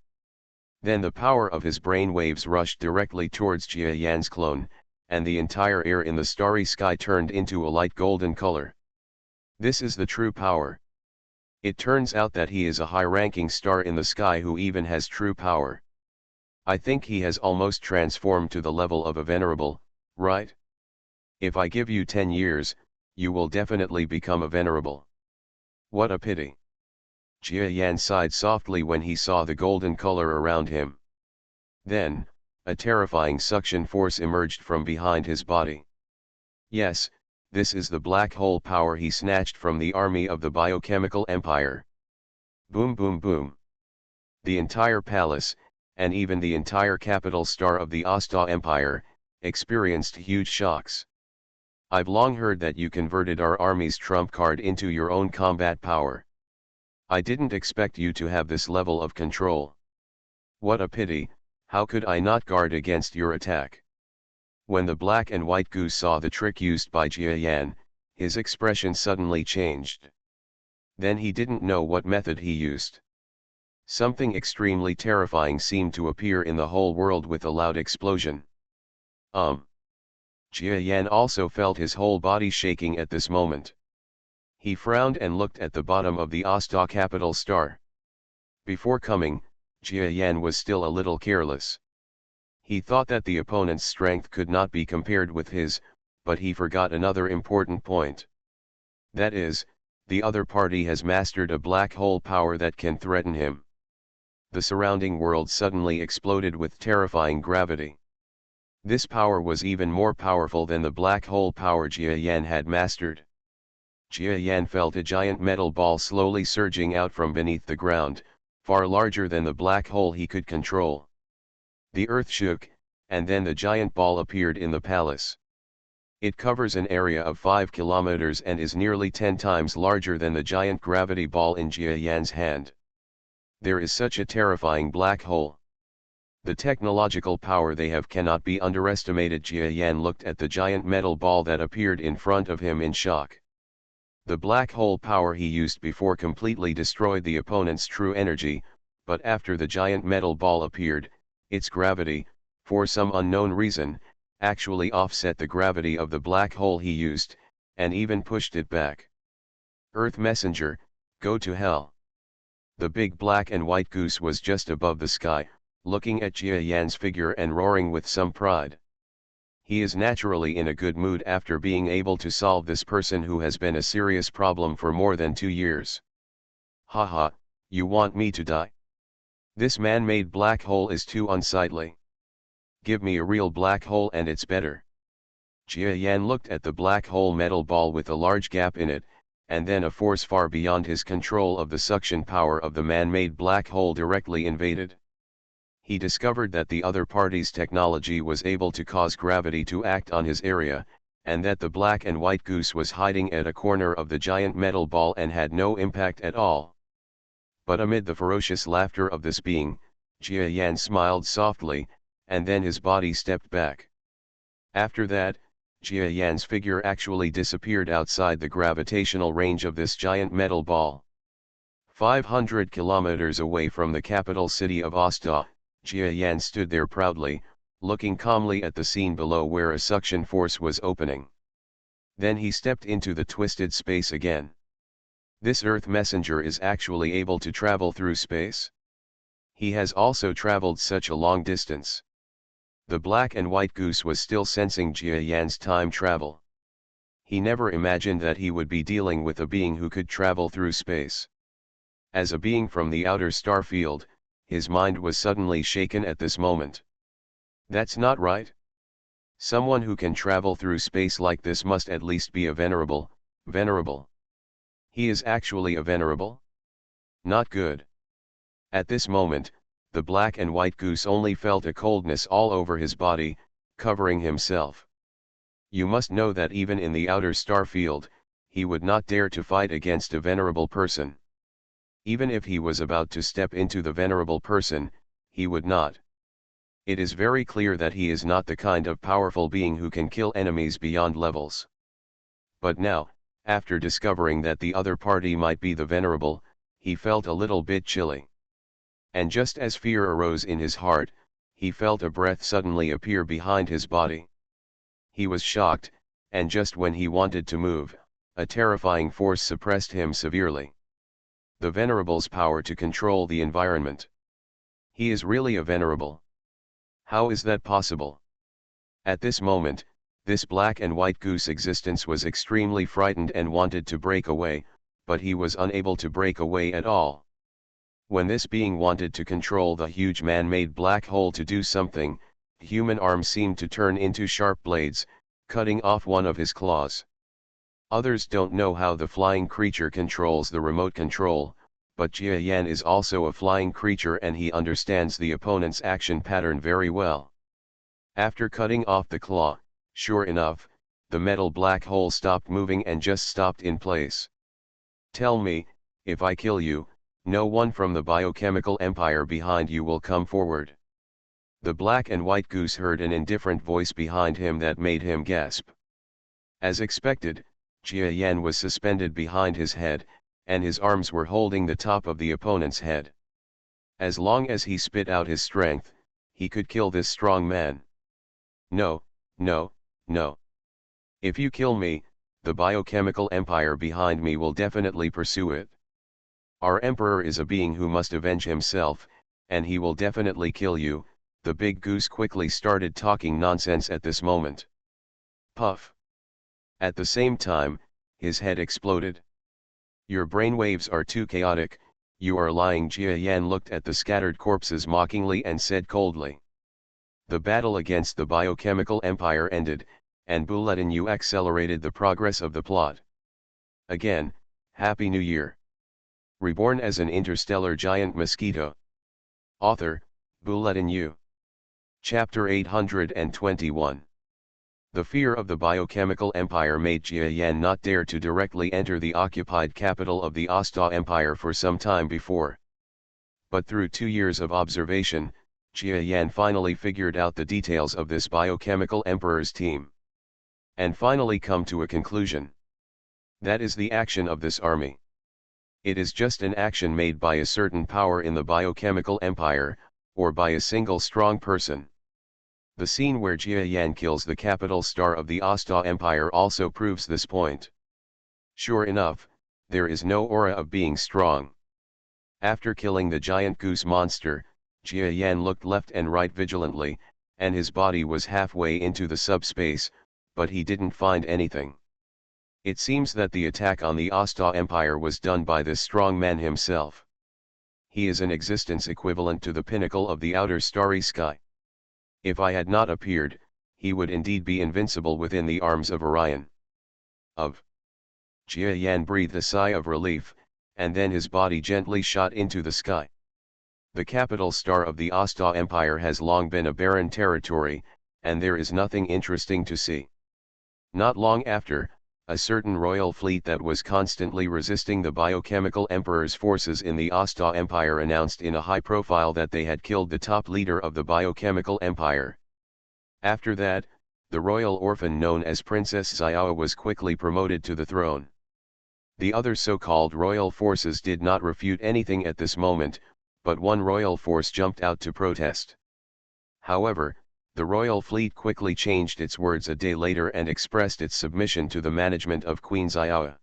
Then the power of his brain waves rushed directly towards Jia Yan's clone, and the entire air in the starry sky turned into a light golden color. This is the true power. It turns out that he is a high-ranking star in the sky who even has true power. I think he has almost transformed to the level of a venerable, right? If I give you 10 years, you will definitely become a venerable. What a pity. Jia Yan sighed softly when he saw the golden color around him. Then, a terrifying suction force emerged from behind his body. Yes, this is the black hole power he snatched from the army of the biochemical empire. Boom boom boom. The entire palace, and even the entire capital star of the Asta Empire, experienced huge shocks. I've long heard that you converted our army's trump card into your own combat power. I didn't expect you to have this level of control. What a pity, how could I not guard against your attack? When the black and white goose saw the trick used by Jia Yan, his expression suddenly changed. Then he didn't know what method he used. Something extremely terrifying seemed to appear in the whole world with a loud explosion. Jia Yan also felt his whole body shaking at this moment. He frowned and looked at the bottom of the Asta capital star. Before coming, Jia Yan was still a little careless. He thought that the opponent's strength could not be compared with his, but he forgot another important point. That is, the other party has mastered a black hole power that can threaten him. The surrounding world suddenly exploded with terrifying gravity. This power was even more powerful than the black hole power Jia Yan had mastered. Jia Yan felt a giant metal ball slowly surging out from beneath the ground, far larger than the black hole he could control. The earth shook, and then the giant ball appeared in the palace. It covers an area of 5 kilometers and is nearly 10 times larger than the giant gravity ball in Jia Yan's hand. There is such a terrifying black hole. The technological power they have cannot be underestimated. Jia Yan looked at the giant metal ball that appeared in front of him in shock. The black hole power he used before completely destroyed the opponent's true energy, but after the giant metal ball appeared, its gravity, for some unknown reason, actually offset the gravity of the black hole he used, and even pushed it back. Earth Messenger, go to hell. The big black and white goose was just above the sky, looking at Jia Yan's figure and roaring with some pride. He is naturally in a good mood after being able to solve this person who has been a serious problem for more than 2 years. Haha, you want me to die? This man-made black hole is too unsightly. Give me a real black hole and it's better. Jia Yan looked at the black hole metal ball with a large gap in it, and then a force far beyond his control of the suction power of the man-made black hole directly invaded. He discovered that the other party's technology was able to cause gravity to act on his area, and that the black and white goose was hiding at a corner of the giant metal ball and had no impact at all. But amid the ferocious laughter of this being, Jia Yan smiled softly, and then his body stepped back. After that, Jia Yan's figure actually disappeared outside the gravitational range of this giant metal ball. 500 kilometers away from the capital city of Asta, Jia Yan stood there proudly, looking calmly at the scene below where a suction force was opening. Then he stepped into the twisted space again. This Earth Messenger is actually able to travel through space. He has also traveled such a long distance. The black and white goose was still sensing Jia Yan's time travel. He never imagined that he would be dealing with a being who could travel through space. As a being from the outer star field, his mind was suddenly shaken at this moment. That's not right. Someone who can travel through space like this must at least be a venerable. He is actually a venerable? Not good. At this moment, the black and white goose only felt a coldness all over his body, covering himself. You must know that even in the outer star field, he would not dare to fight against a venerable person. Even if he was about to step into the venerable person, he would not. It is very clear that he is not the kind of powerful being who can kill enemies beyond levels. But now, after discovering that the other party might be the venerable, he felt a little bit chilly. And just as fear arose in his heart, he felt a breath suddenly appear behind his body. He was shocked, and just when he wanted to move, a terrifying force suppressed him severely. The venerable's power to control the environment. He is really a venerable. How is that possible? At this moment, this black and white goose existence was extremely frightened and wanted to break away, but he was unable to break away at all. When this being wanted to control the huge man-made black hole to do something, human arms seemed to turn into sharp blades, cutting off one of his claws. Others don't know how the flying creature controls the remote control, but Jia Yan is also a flying creature and he understands the opponent's action pattern very well. After cutting off the claw, sure enough, the metal black hole stopped moving and just stopped in place. Tell me, if I kill you, no one from the biochemical empire behind you will come forward. The black and white goose heard an indifferent voice behind him that made him gasp. As expected, Jia Yan was suspended behind his head, and his arms were holding the top of the opponent's head. As long as he spit out his strength, he could kill this strong man. No, no, no. If you kill me, the biochemical empire behind me will definitely pursue it. Our emperor is a being who must avenge himself, and he will definitely kill you. The big goose quickly started talking nonsense at this moment. Puff. At the same time, his head exploded. Your brainwaves are too chaotic, you are lying. Jia Yan looked at the scattered corpses mockingly and said coldly. The battle against the biochemical empire ended, and Bulletin U accelerated the progress of the plot. Again, Happy New Year. Reborn as an interstellar giant mosquito. Author, Bulletin U. Chapter 821. The fear of the biochemical empire made Jia Yan not dare to directly enter the occupied capital of the Asta Empire for some time before. But through 2 years of observation, Jia Yan finally figured out the details of this biochemical emperor's team. And finally come to a conclusion. That is the action of this army. It is just an action made by a certain power in the biochemical empire, or by a single strong person. The scene where Jia Yan kills the capital star of the Asta Empire also proves this point. Sure enough, there is no aura of being strong. After killing the giant goose monster, Jia Yan looked left and right vigilantly, and his body was halfway into the subspace, but he didn't find anything. It seems that the attack on the Asta Empire was done by this strong man himself. He is an existence equivalent to the pinnacle of the outer starry sky. If I had not appeared, he would indeed be invincible within the arms of Orion. Jia Yan breathed a sigh of relief, and then his body gently shot into the sky. The capital star of the Asta Empire has long been a barren territory, and there is nothing interesting to see. Not long after, a certain royal fleet that was constantly resisting the biochemical emperor's forces in the Asta Empire announced in a high profile that they had killed the top leader of the biochemical empire. After that, the royal orphan known as Princess Xiao was quickly promoted to the throne. The other so-called royal forces did not refute anything at this moment, but one royal force jumped out to protest. However, the royal fleet quickly changed its words a day later and expressed its submission to the management of Queen Xiao.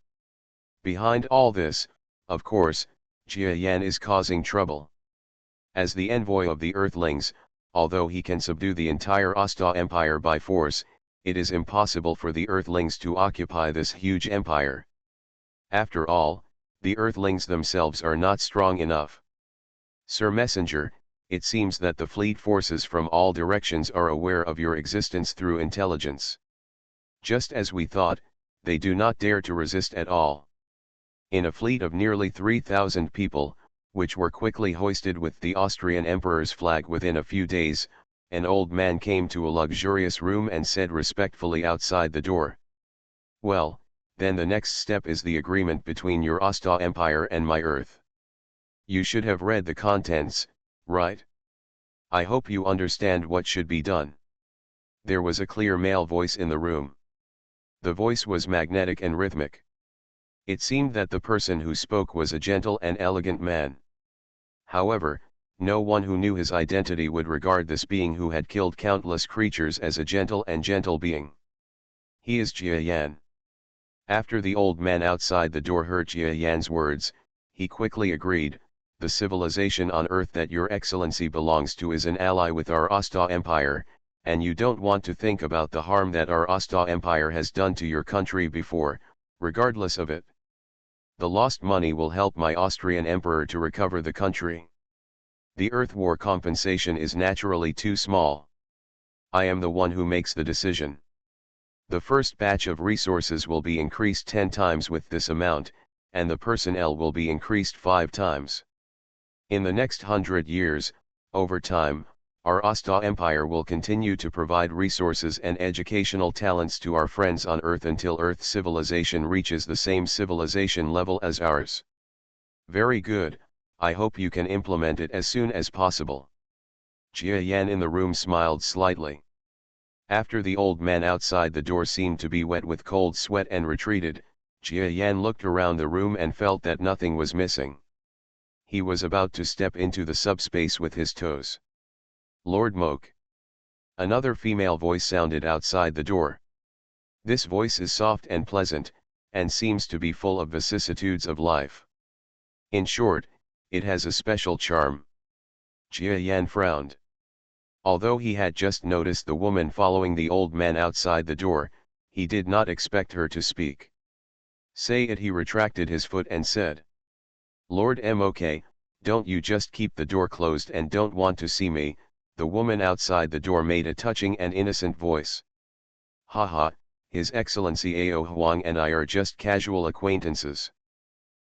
Behind all this, of course, Jia Yan is causing trouble. As the envoy of the Earthlings, although he can subdue the entire Asta Empire by force, it is impossible for the Earthlings to occupy this huge empire. After all, the Earthlings themselves are not strong enough. Sir Messenger, it seems that the fleet forces from all directions are aware of your existence through intelligence. Just as we thought, they do not dare to resist at all. In a fleet of nearly 3,000 people, which were quickly hoisted with the Austrian Emperor's flag within a few days, an old man came to a luxurious room and said respectfully outside the door. Well, then the next step is the agreement between your Asta Empire and my Earth. You should have read the contents, right? I hope you understand what should be done. There was a clear male voice in the room. The voice was magnetic and rhythmic. It seemed that the person who spoke was a gentle and elegant man. However, no one who knew his identity would regard this being who had killed countless creatures as a gentle being. He is Jia Yan. After the old man outside the door heard Jia Yan's words, he quickly agreed. The civilization on Earth that your excellency belongs to is an ally with our Asta Empire, and you don't want to think about the harm that our Asta Empire has done to your country before, regardless of it. The lost money will help my Austrian emperor to recover the country. The Earth war compensation is naturally too small. I am the one who makes the decision. The first batch of resources will be increased 10 times with this amount, and the personnel will be increased 5 times. In the next 100 years, over time, our Asta Empire will continue to provide resources and educational talents to our friends on Earth until Earth civilization reaches the same civilization level as ours. Very good, I hope you can implement it as soon as possible. Jia Yan in the room smiled slightly. After the old man outside the door seemed to be wet with cold sweat and retreated, Jia Yan looked around the room and felt that nothing was missing. He was about to step into the subspace with his toes. Lord Moke. Another female voice sounded outside the door. This voice is soft and pleasant, and seems to be full of vicissitudes of life. In short, it has a special charm. Jia Yan frowned. Although he had just noticed the woman following the old man outside the door, he did not expect her to speak. Say it. He retracted his foot and said. Lord Mok, don't you just keep the door closed and don't want to see me? The woman outside the door made a touching and innocent voice. Haha, His Excellency Ao Huang and I are just casual acquaintances.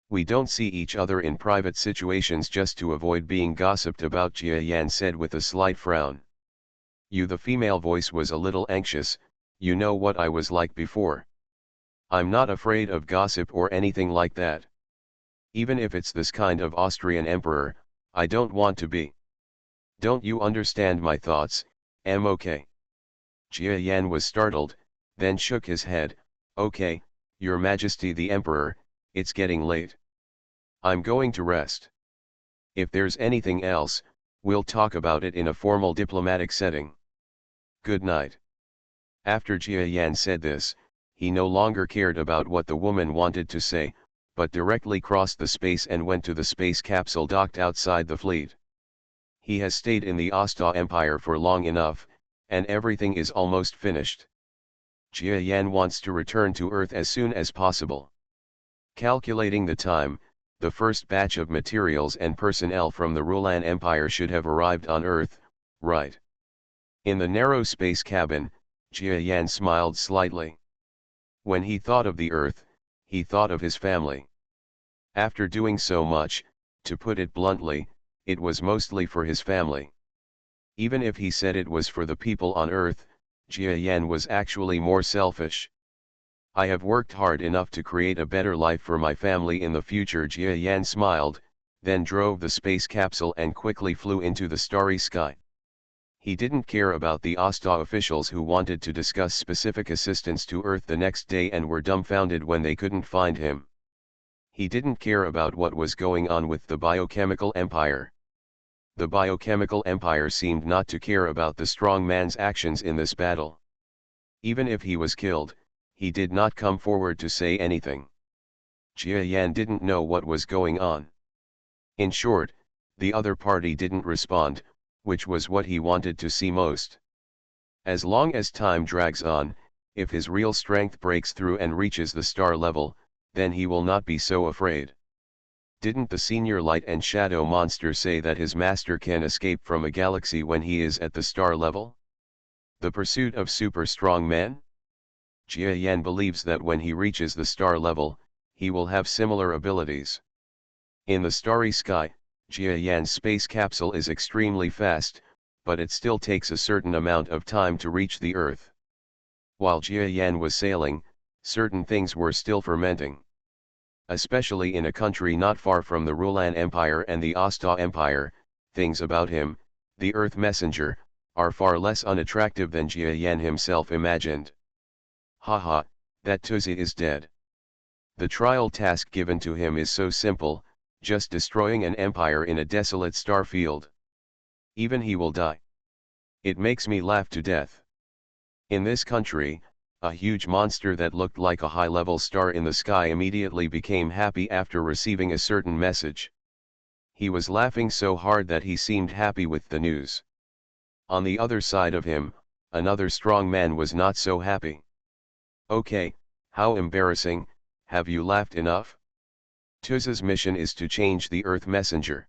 We don't see each other in private situations just to avoid being gossiped about, Jia Yan said with a slight frown. The female voice was a little anxious. You know what I was like before. I'm not afraid of gossip or anything like that. Even if it's this kind of Austrian emperor, I don't want to be. Don't you understand my thoughts, Mok? Jia Yan was startled, then shook his head. Okay, Your Majesty the Emperor, it's getting late. I'm going to rest. If there's anything else, we'll talk about it in a formal diplomatic setting. Good night. After Jia Yan said this, he no longer cared about what the woman wanted to say, but directly crossed the space and went to the space capsule docked outside the fleet. He has stayed in the Asta Empire for long enough, and everything is almost finished. Jia Yan wants to return to Earth as soon as possible. Calculating the time, the first batch of materials and personnel from the Rulan Empire should have arrived on Earth, right? In the narrow space cabin, Jia Yan smiled slightly. When he thought of the Earth, he thought of his family. After doing so much, to put it bluntly, it was mostly for his family. Even if he said it was for the people on Earth, Jia Yan was actually more selfish. I have worked hard enough to create a better life for my family in the future. Jia Yan smiled, then drove the space capsule and quickly flew into the starry sky. He didn't care about the Asta officials who wanted to discuss specific assistance to Earth the next day and were dumbfounded when they couldn't find him. He didn't care about what was going on with the biochemical empire. The biochemical empire seemed not to care about the strong man's actions in this battle. Even if he was killed, he did not come forward to say anything. Jia Yan didn't know what was going on. In short, the other party didn't respond, which was what he wanted to see most. As long as time drags on, if his real strength breaks through and reaches the star level, then he will not be so afraid. Didn't the senior light and shadow monster say that his master can escape from a galaxy when he is at the star level? The pursuit of super strong men? Jia Yan believes that when he reaches the star level, he will have similar abilities. In the starry sky, Jia Yan's space capsule is extremely fast, but it still takes a certain amount of time to reach the Earth. While Jia Yan was sailing, certain things were still fermenting. Especially in a country not far from the Rulan Empire and the Asta Empire, things about him, the Earth Messenger, are far less unattractive than Jia Yan himself imagined. Haha, that Tuzi is dead. The trial task given to him is so simple, just destroying an empire in a desolate star field. Even he will die. It makes me laugh to death. In this country, a huge monster that looked like a high-level star in the sky immediately became happy after receiving a certain message. He was laughing so hard that he seemed happy with the news. On the other side of him, another strong man was not so happy. Okay, how embarrassing, have you laughed enough? Tuza's mission is to change the Earth Messenger.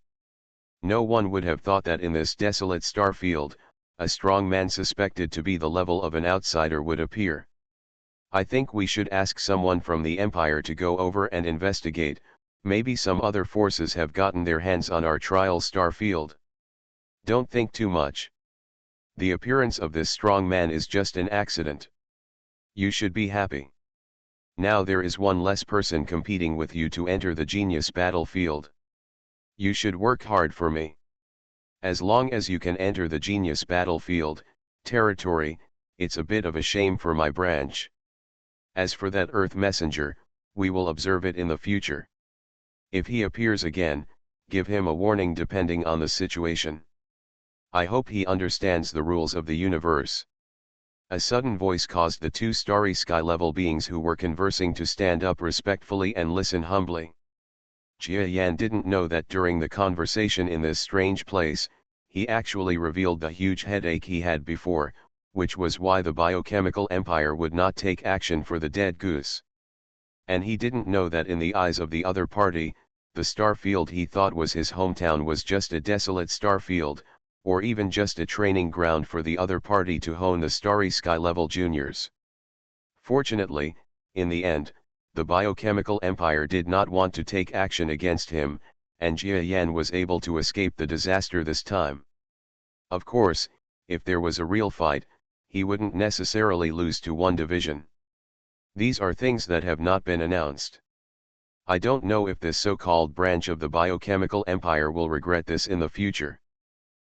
No one would have thought that in this desolate star field, a strong man suspected to be the level of an outsider would appear. I think we should ask someone from the Empire to go over and investigate. Maybe some other forces have gotten their hands on our trial star field. Don't think too much. The appearance of this strong man is just an accident. You should be happy. Now there is one less person competing with you to enter the genius battlefield. You should work hard for me. As long as you can enter the genius battlefield territory, it's a bit of a shame for my branch. As for that Earth Messenger, we will observe it in the future. If he appears again, give him a warning depending on the situation. I hope he understands the rules of the universe. A sudden voice caused the two starry sky-level beings who were conversing to stand up respectfully and listen humbly. Jia Yan didn't know that during the conversation in this strange place, he actually revealed the huge headache he had before, which was why the biochemical empire would not take action for the dead goose. And he didn't know that in the eyes of the other party, the star field he thought was his hometown was just a desolate star field, or even just a training ground for the other party to hone the starry sky-level juniors. Fortunately, in the end, the biochemical empire did not want to take action against him, and Jia Yan was able to escape the disaster this time. Of course, if there was a real fight, he wouldn't necessarily lose to one division. These are things that have not been announced. I don't know if this so-called branch of the biochemical empire will regret this in the future.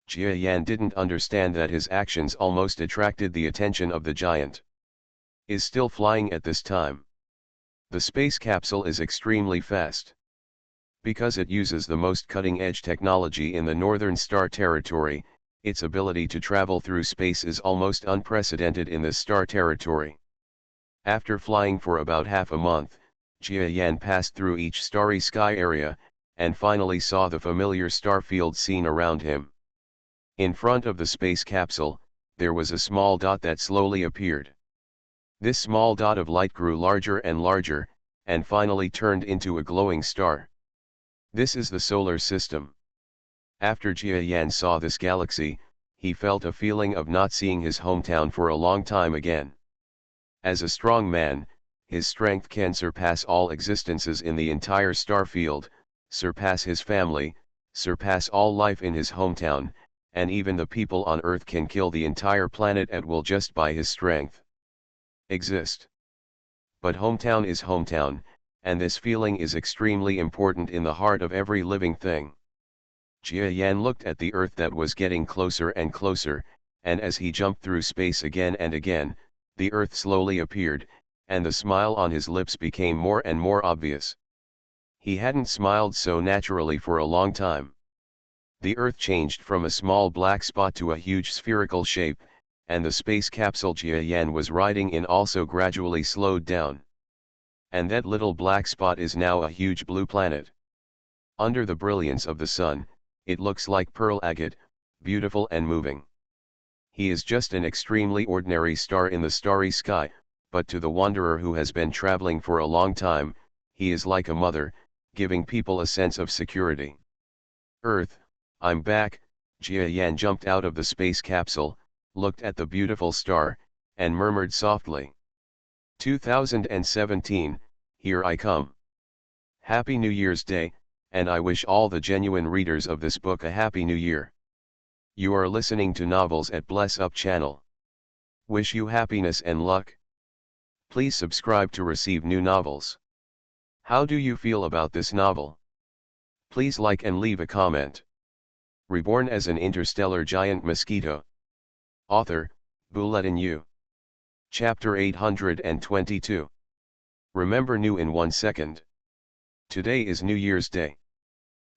Jia Yan didn't understand that his actions almost attracted the attention of the giant. Is still flying at this time. The space capsule is extremely fast. Because it uses the most cutting-edge technology in the Northern Star Territory, its ability to travel through space is almost unprecedented in this star territory. After flying for about half a month, Jia Yan passed through each starry sky area, and finally saw the familiar star field scene around him. In front of the space capsule, there was a small dot that slowly appeared. This small dot of light grew larger and larger, and finally turned into a glowing star. This is the solar system. After Jia Yan saw this galaxy, he felt a feeling of not seeing his hometown for a long time again. As a strong man, his strength can surpass all existences in the entire star field, surpass his family, surpass all life in his hometown, and even the people on Earth can kill the entire planet at will just by his strength. Exist. But hometown is hometown, and this feeling is extremely important in the heart of every living thing. Jia Yan looked at the Earth that was getting closer and closer, and as he jumped through space again and again, the Earth slowly appeared, and the smile on his lips became more and more obvious. He hadn't smiled so naturally for a long time. The Earth changed from a small black spot to a huge spherical shape, and the space capsule Jia Yan was riding in also gradually slowed down. And that little black spot is now a huge blue planet. Under the brilliance of the sun, it looks like pearl agate, beautiful and moving. He is just an extremely ordinary star in the starry sky, but to the wanderer who has been traveling for a long time, he is like a mother, giving people a sense of security. Earth, I'm back. Jia Yan jumped out of the space capsule, looked at the beautiful star, and murmured softly. 2017, here I come. Happy New Year's Day, and I wish all the genuine readers of this book a Happy New Year. You are listening to Novels at Bless Up channel. Wish you happiness and luck. Please subscribe to receive new novels. How do you feel about this novel? Please like and leave a comment. Reborn as an interstellar giant mosquito. Author, Bulletin U. Chapter 822. Remember new in 1 second. Today is New Year's Day.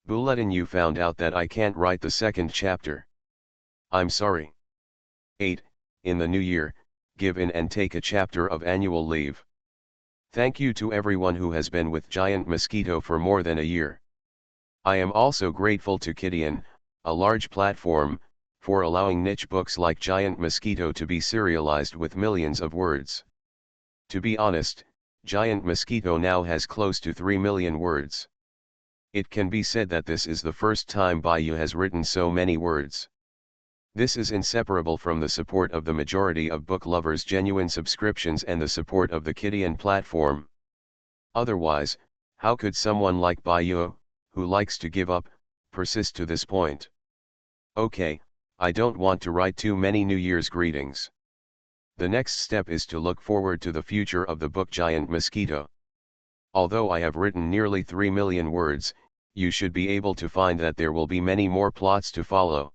Bulletin U found out that I can't write the second chapter. I'm sorry. 8. In the new year, give in and take a chapter of annual leave. Thank you to everyone who has been with Giant Mosquito for more than a year. I am also grateful to Kidian, a large platform, for allowing niche books like Giant Mosquito to be serialized with millions of words. To be honest, Giant Mosquito now has close to 3 million words. It can be said that this is the first time Bayou has written so many words. This is inseparable from the support of the majority of book lovers' genuine subscriptions and the support of the Kidian platform. Otherwise, how could someone like Bayou, who likes to give up, persist to this point? Okay, I don't want to write too many New Year's greetings. The next step is to look forward to the future of the book Giant Mosquito. Although I have written nearly 3 million words, you should be able to find that there will be many more plots to follow.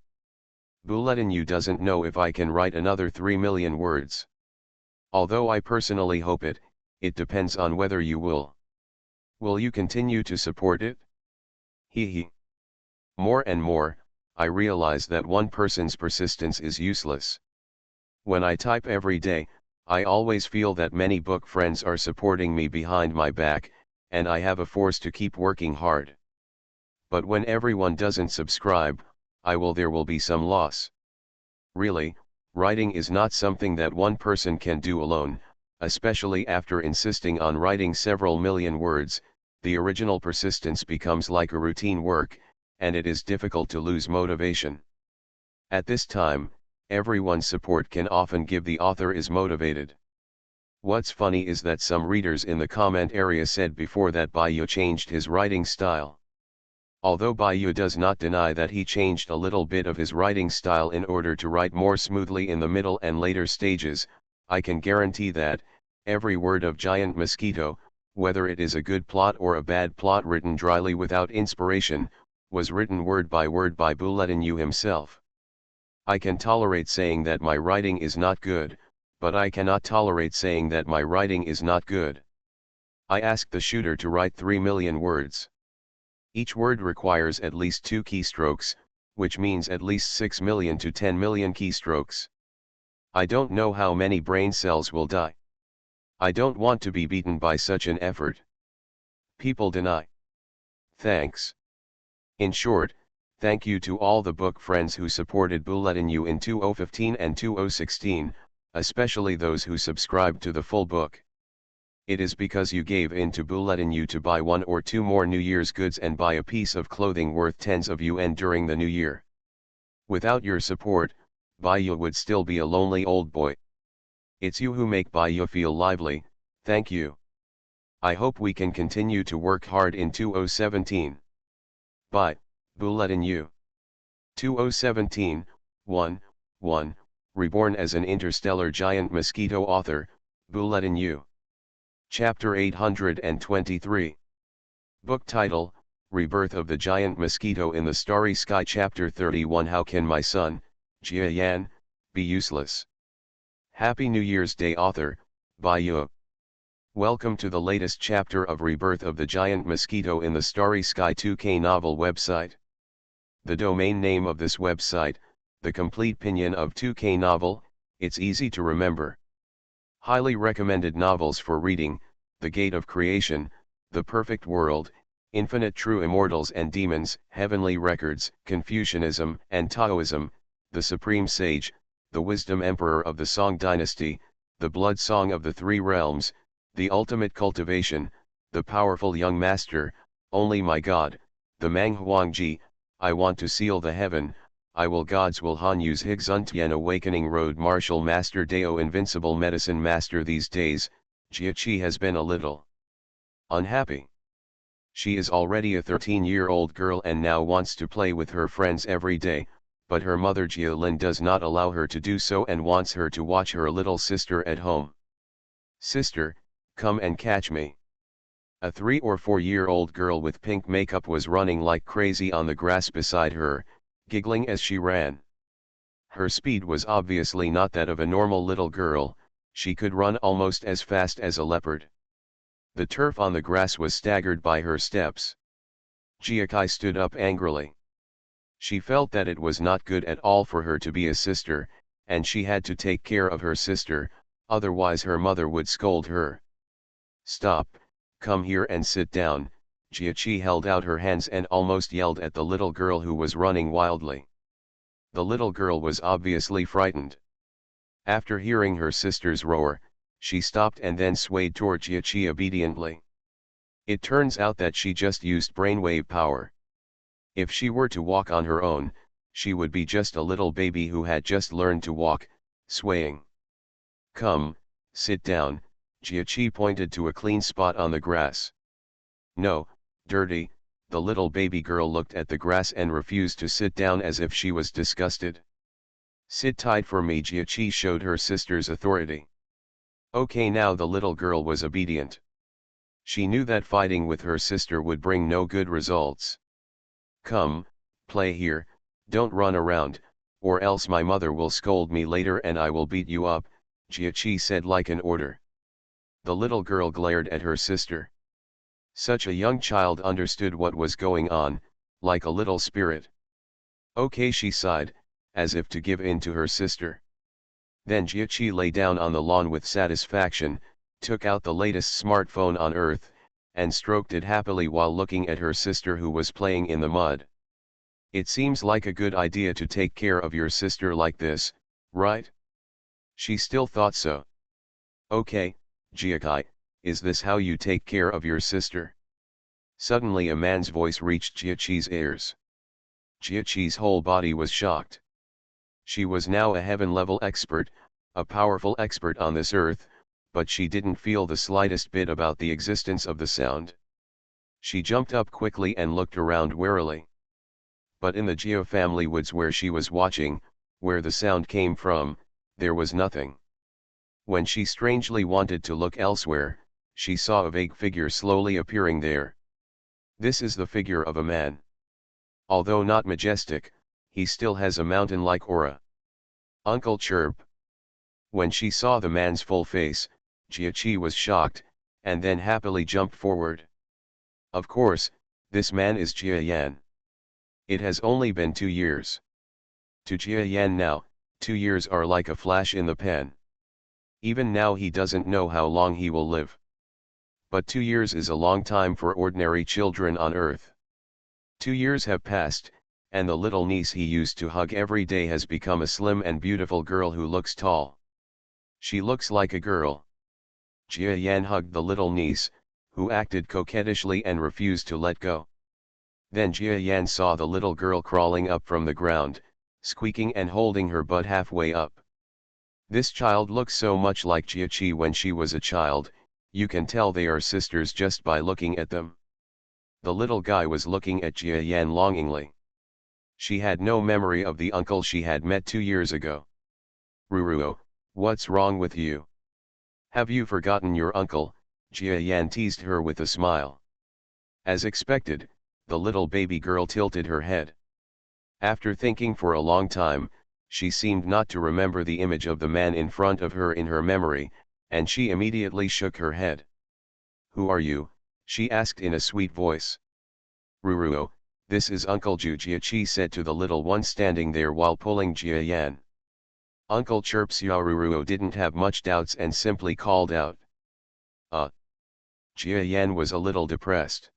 Bulletin U doesn't know if I can write another 3 million words. Although I personally hope it, it depends on whether you will. Will you continue to support it? Hee hee. More and more, I realize that one person's persistence is useless. When I type every day, I always feel that many book friends are supporting me behind my back, and I have a force to keep working hard. But when everyone doesn't subscribe, there will be some loss. Really, writing is not something that one person can do alone, especially after insisting on writing several million words. The original persistence becomes like a routine work, and it is difficult to lose motivation. At this time, everyone's support can often give the author is motivated. What's funny is that some readers in the comment area said before that Bayu changed his writing style. Although Bayu does not deny that he changed a little bit of his writing style in order to write more smoothly in the middle and later stages, I can guarantee that every word of Giant Mosquito, whether it is a good plot or a bad plot written dryly without inspiration, was written word by Buletinu himself. I can tolerate saying that my writing is not good, but I cannot tolerate saying that my writing is not good. I asked the shooter to write 3 million words. Each word requires at least 2 keystrokes, which means at least 6 million to 10 million keystrokes. I don't know how many brain cells will die. I don't want to be beaten by such an effort. People deny. Thanks. In short, thank you to all the book friends who supported Buletinu in 2015 and 2016, especially those who subscribed to the full book. It is because you gave in to Buletinu to buy 1 or 2 more New Year's goods and buy a piece of clothing worth tens of UN during the new year. Without your support, Bayu would still be a lonely old boy. It's you who make Bayu feel lively, thank you. I hope we can continue to work hard in 2017. Bye, Buletinu. 2017, 1, Reborn as an Interstellar Giant Mosquito author, Buletinu. Chapter 823. Book title, Rebirth of the Giant Mosquito in the Starry Sky. Chapter 31. How can my son, Jia Yan, be useless? Happy New Year's Day author, Bayu. Welcome to the latest chapter of Rebirth of the Giant Mosquito in the Starry Sky 2K novel website. The domain name of this website, the complete pinyin of 2K novel, it's easy to remember. Highly recommended novels for reading, The Gate of Creation, The Perfect World, Infinite True Immortals and Demons, Heavenly Records, Confucianism and Taoism, The Supreme Sage, The Wisdom Emperor of the Song Dynasty, The Blood Song of the Three Realms, The Ultimate Cultivation, The Powerful Young Master, Only My God, The Mang Huangji, I Want to Seal the Heaven, I Will Gods Will Han Use Higzuntian Awakening Road Martial Master Deo Invincible Medicine Master. These days, Jia has been a little unhappy. She is already a 13-year-old girl and now wants to play with her friends every day, but her mother Jia Lin does not allow her to do so and wants her to watch her little sister at home. Sister, come and catch me. A 3 or 4-year-old girl with pink makeup was running like crazy on the grass beside her, giggling as she ran. Her speed was obviously not that of a normal little girl, she could run almost as fast as a leopard. The turf on the grass was staggered by her steps. Jiakai stood up angrily. She felt that it was not good at all for her to be a sister, and she had to take care of her sister, otherwise her mother would scold her. Stop, come here and sit down. Jiachi held out her hands and almost yelled at the little girl who was running wildly. The little girl was obviously frightened. After hearing her sister's roar, she stopped and then swayed toward Jiachi obediently. It turns out that she just used brainwave power. If she were to walk on her own, she would be just a little baby who had just learned to walk, swaying. Come, sit down, Jiachi pointed to a clean spot on the grass. No, dirty, the little baby girl looked at the grass and refused to sit down as if she was disgusted. Sit tight for me. Jiachi showed her sister's authority. Okay, now the little girl was obedient. She knew that fighting with her sister would bring no good results. Come, play here, don't run around, or else my mother will scold me later and I will beat you up, Jiachi said like an order. The little girl glared at her sister. Such a young child understood what was going on, like a little spirit. Okay, she sighed, as if to give in to her sister. Then Jia lay down on the lawn with satisfaction, took out the latest smartphone on earth, and stroked it happily while looking at her sister who was playing in the mud. It seems like a good idea to take care of your sister like this, right? She still thought so. Okay, Jia, is this how you take care of your sister? Suddenly a man's voice reached Jiaqi's ears. Jiaqi's whole body was shocked. She was now a heaven-level expert, a powerful expert on this earth, but she didn't feel the slightest bit about the existence of the sound. She jumped up quickly and looked around warily. But in the Jia family woods where she was watching, where the sound came from, there was nothing. When she strangely wanted to look elsewhere, she saw a vague figure slowly appearing there. This is the figure of a man. Although not majestic, he still has a mountain-like aura. Uncle Chirp. When she saw the man's full face, Jia was shocked, and then happily jumped forward. Of course, this man is Jia Yan. It has only been 2 years. To Jia Yan now, 2 years are like a flash in the pan. Even now he doesn't know how long he will live. But 2 years is a long time for ordinary children on earth. 2 years have passed, and the little niece he used to hug every day has become a slim and beautiful girl who looks tall. She looks like a girl. Jia Yan hugged the little niece, who acted coquettishly and refused to let go. Then Jia Yan saw the little girl crawling up from the ground, squeaking and holding her butt halfway up. This child looks so much like Jia when she was a child, you can tell they are sisters just by looking at them. The little guy was looking at Jia Yan longingly. She had no memory of the uncle she had met 2 years ago. Ruruo, what's wrong with you? Have you forgotten your uncle? Jia Yan teased her with a smile. As expected, the little baby girl tilted her head. After thinking for a long time, she seemed not to remember the image of the man in front of her in her memory, and she immediately shook her head. Who are you? She asked in a sweet voice. Ruruo, this is Uncle Ju, Jia said to the little one standing there while pulling Jia Yan. Uncle Chirp Xiao Ruruo didn't have much doubts and simply called out. Jia Yan was a little depressed.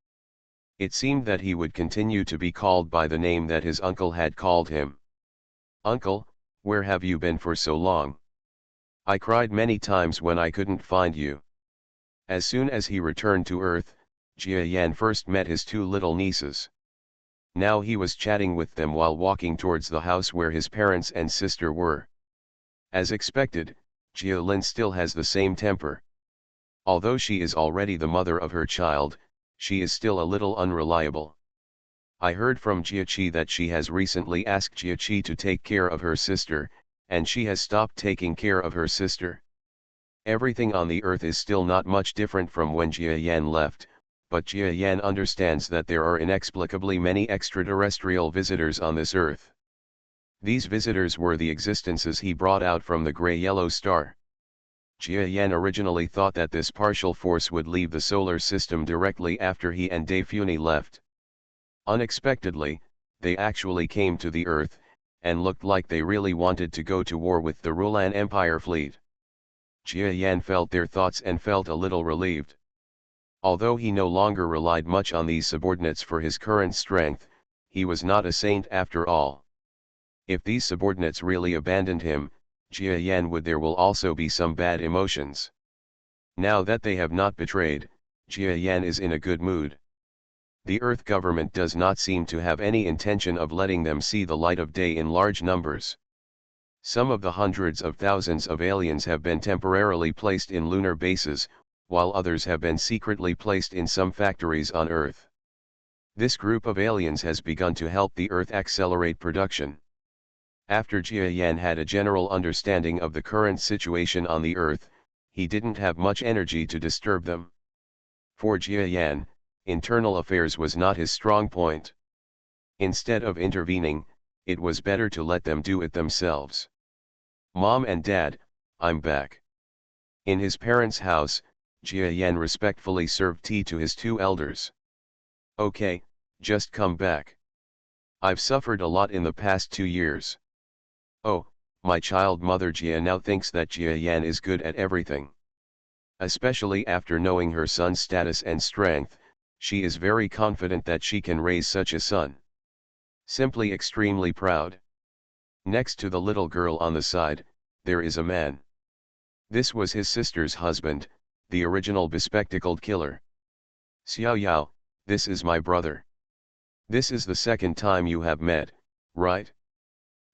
It seemed that he would continue to be called by the name that his uncle had called him. Uncle, where have you been for so long? I cried many times when I couldn't find you. As soon as he returned to Earth, Jia Yan first met his 2 little nieces. Now he was chatting with them while walking towards the house where his parents and sister were. As expected, Jia Lin still has the same temper. Although she is already the mother of her child, she is still a little unreliable. I heard from Jia that she has recently asked Jia to take care of her sister, and she has stopped taking care of her sister. Everything on the earth is still not much different from when Jia Yan left, but Jia Yan understands that there are inexplicably many extraterrestrial visitors on this earth. These visitors were the existences he brought out from the gray-yellow star. Jia Yan originally thought that this partial force would leave the solar system directly after he and Dai Funi left. Unexpectedly, they actually came to the Earth, and looked like they really wanted to go to war with the Rulan Empire fleet. Jia Yan felt their thoughts and felt a little relieved. Although he no longer relied much on these subordinates for his current strength, he was not a saint after all. If these subordinates really abandoned him, Jia Yan would there will also be some bad emotions. Now that they have not betrayed, Jia Yan is in a good mood. The Earth government does not seem to have any intention of letting them see the light of day in large numbers. Some of the hundreds of thousands of aliens have been temporarily placed in lunar bases, while others have been secretly placed in some factories on Earth. This group of aliens has begun to help the Earth accelerate production. After Jia Yan had a general understanding of the current situation on the Earth, he didn't have much energy to disturb them. For Jia Yan, internal affairs was not his strong point. Instead of intervening, it was better to let them do it themselves. Mom and Dad, I'm back. In his parents' house, Jia Yan respectfully served tea to his 2 elders. Okay, just come back. I've suffered a lot in the past 2 years. Oh, my child mother Jia now thinks that Jia Yan is good at everything. Especially after knowing her son's status and strength, she is very confident that she can raise such a son. Simply extremely proud. Next to the little girl on the side, there is a man. This was his sister's husband, the original bespectacled killer. Xiao Yao, this is my brother. This is the second time you have met, right?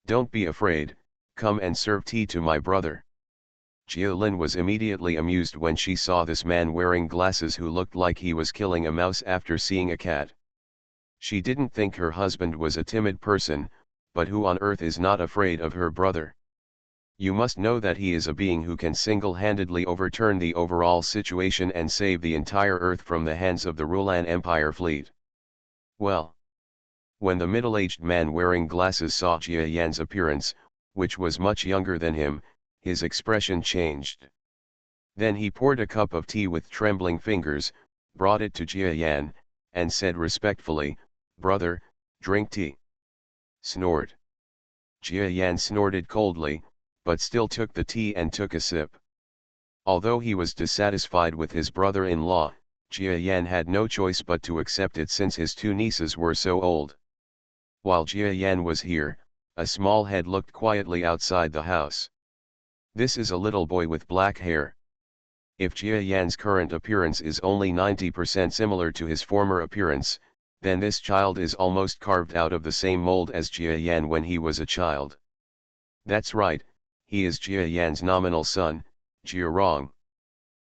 Don't be afraid, come and serve tea to my brother. Jia Lin was immediately amused when she saw this man wearing glasses who looked like he was killing a mouse after seeing a cat. She didn't think her husband was a timid person, but who on earth is not afraid of her brother? You must know that he is a being who can single-handedly overturn the overall situation and save the entire earth from the hands of the Rulan Empire fleet. Well, when the middle-aged man wearing glasses saw Jia Yan's appearance, which was much younger than him, his expression changed. Then he poured a cup of tea with trembling fingers, brought it to Jia Yan, and said respectfully, "Brother, drink tea." Snort. Jia Yan snorted coldly, but still took the tea and took a sip. Although he was dissatisfied with his brother-in-law, Jia Yan had no choice but to accept it since his two nieces were so old. While Jia Yan was here, a small head looked quietly outside the house. This is a little boy with black hair. If Jia Yan's current appearance is only 90% similar to his former appearance, then this child is almost carved out of the same mold as Jia Yan when he was a child. That's right, he is Jia Yan's nominal son, Jia Rong.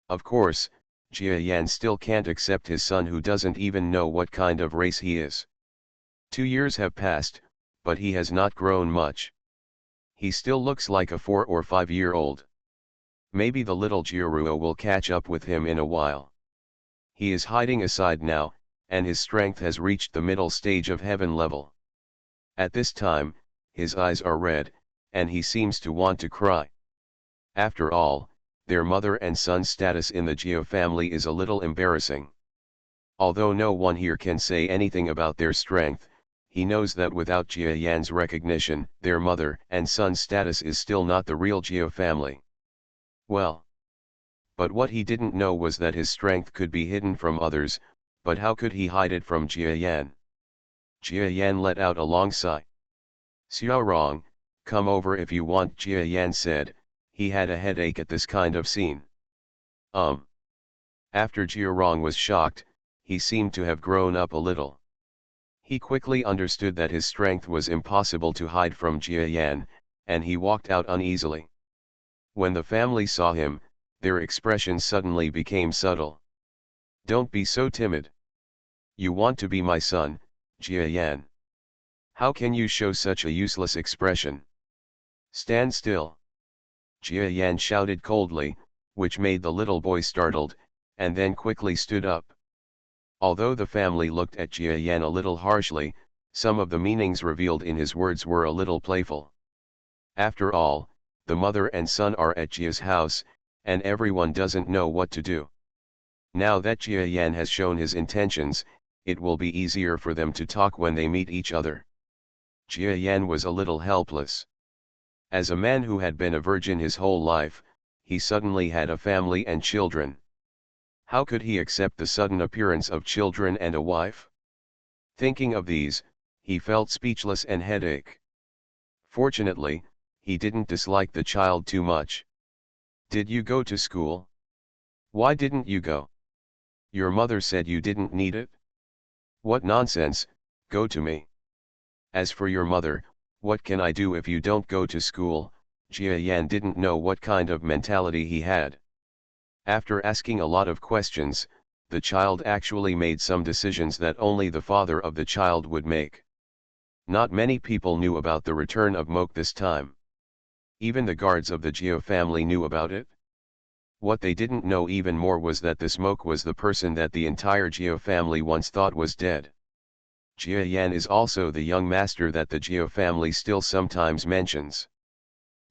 Of course, Jia Yan still can't accept his son who doesn't even know what kind of race he is. 2 years have passed, but he has not grown much. He still looks like a 4 or 5-year-old. Maybe the little Jiaruo will catch up with him in a while. He is hiding aside now, and his strength has reached the middle stage of heaven level. At this time, his eyes are red, and he seems to want to cry. After all, their mother and son status in the Jia family is a little embarrassing. Although no one here can say anything about their strength, he knows that without Jia Yan's recognition, their mother and son status is still not the real Jia family. Well. But what he didn't know was that his strength could be hidden from others, but how could he hide it from Jia Yan? Jia Yan let out a long sigh. "Xiao Rong, come over if you want," Jia Yan said. He had a headache at this kind of scene. After Jia Rong was shocked, he seemed to have grown up a little. He quickly understood that his strength was impossible to hide from Jia Yan, and he walked out uneasily. When the family saw him, their expressions suddenly became subtle. "Don't be so timid. You want to be my son, Jia Yan. How can you show such a useless expression? Stand still." Jia Yan shouted coldly, which made the little boy startled, and then quickly stood up. Although the family looked at Jia Yan a little harshly, some of the meanings revealed in his words were a little playful. After all, the mother and son are at Jia's house, and everyone doesn't know what to do. Now that Jia Yan has shown his intentions, it will be easier for them to talk when they meet each other. Jia Yan was a little helpless. As a man who had been a virgin his whole life, he suddenly had a family and children. How could he accept the sudden appearance of children and a wife? Thinking of these, he felt speechless and headache. Fortunately, he didn't dislike the child too much. "Did you go to school? Why didn't you go? Your mother said you didn't need it?" "What nonsense, go to me. As for your mother, what can I do if you don't go to school?" Jia Yan didn't know what kind of mentality he had. After asking a lot of questions, the child actually made some decisions that only the father of the child would make. Not many people knew about the return of Moke this time. Even the guards of the Jia family knew about it. What they didn't know even more was that this Moke was the person that the entire Jia family once thought was dead. Jia Yan is also the young master that the Jia family still sometimes mentions.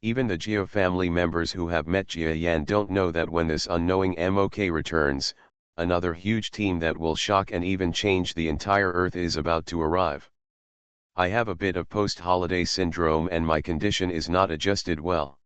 Even the Jia family members who have met Jia Yan don't know that when this unknowing Mok returns, another huge team that will shock and even change the entire earth is about to arrive. I have a bit of post-holiday syndrome and my condition is not adjusted well.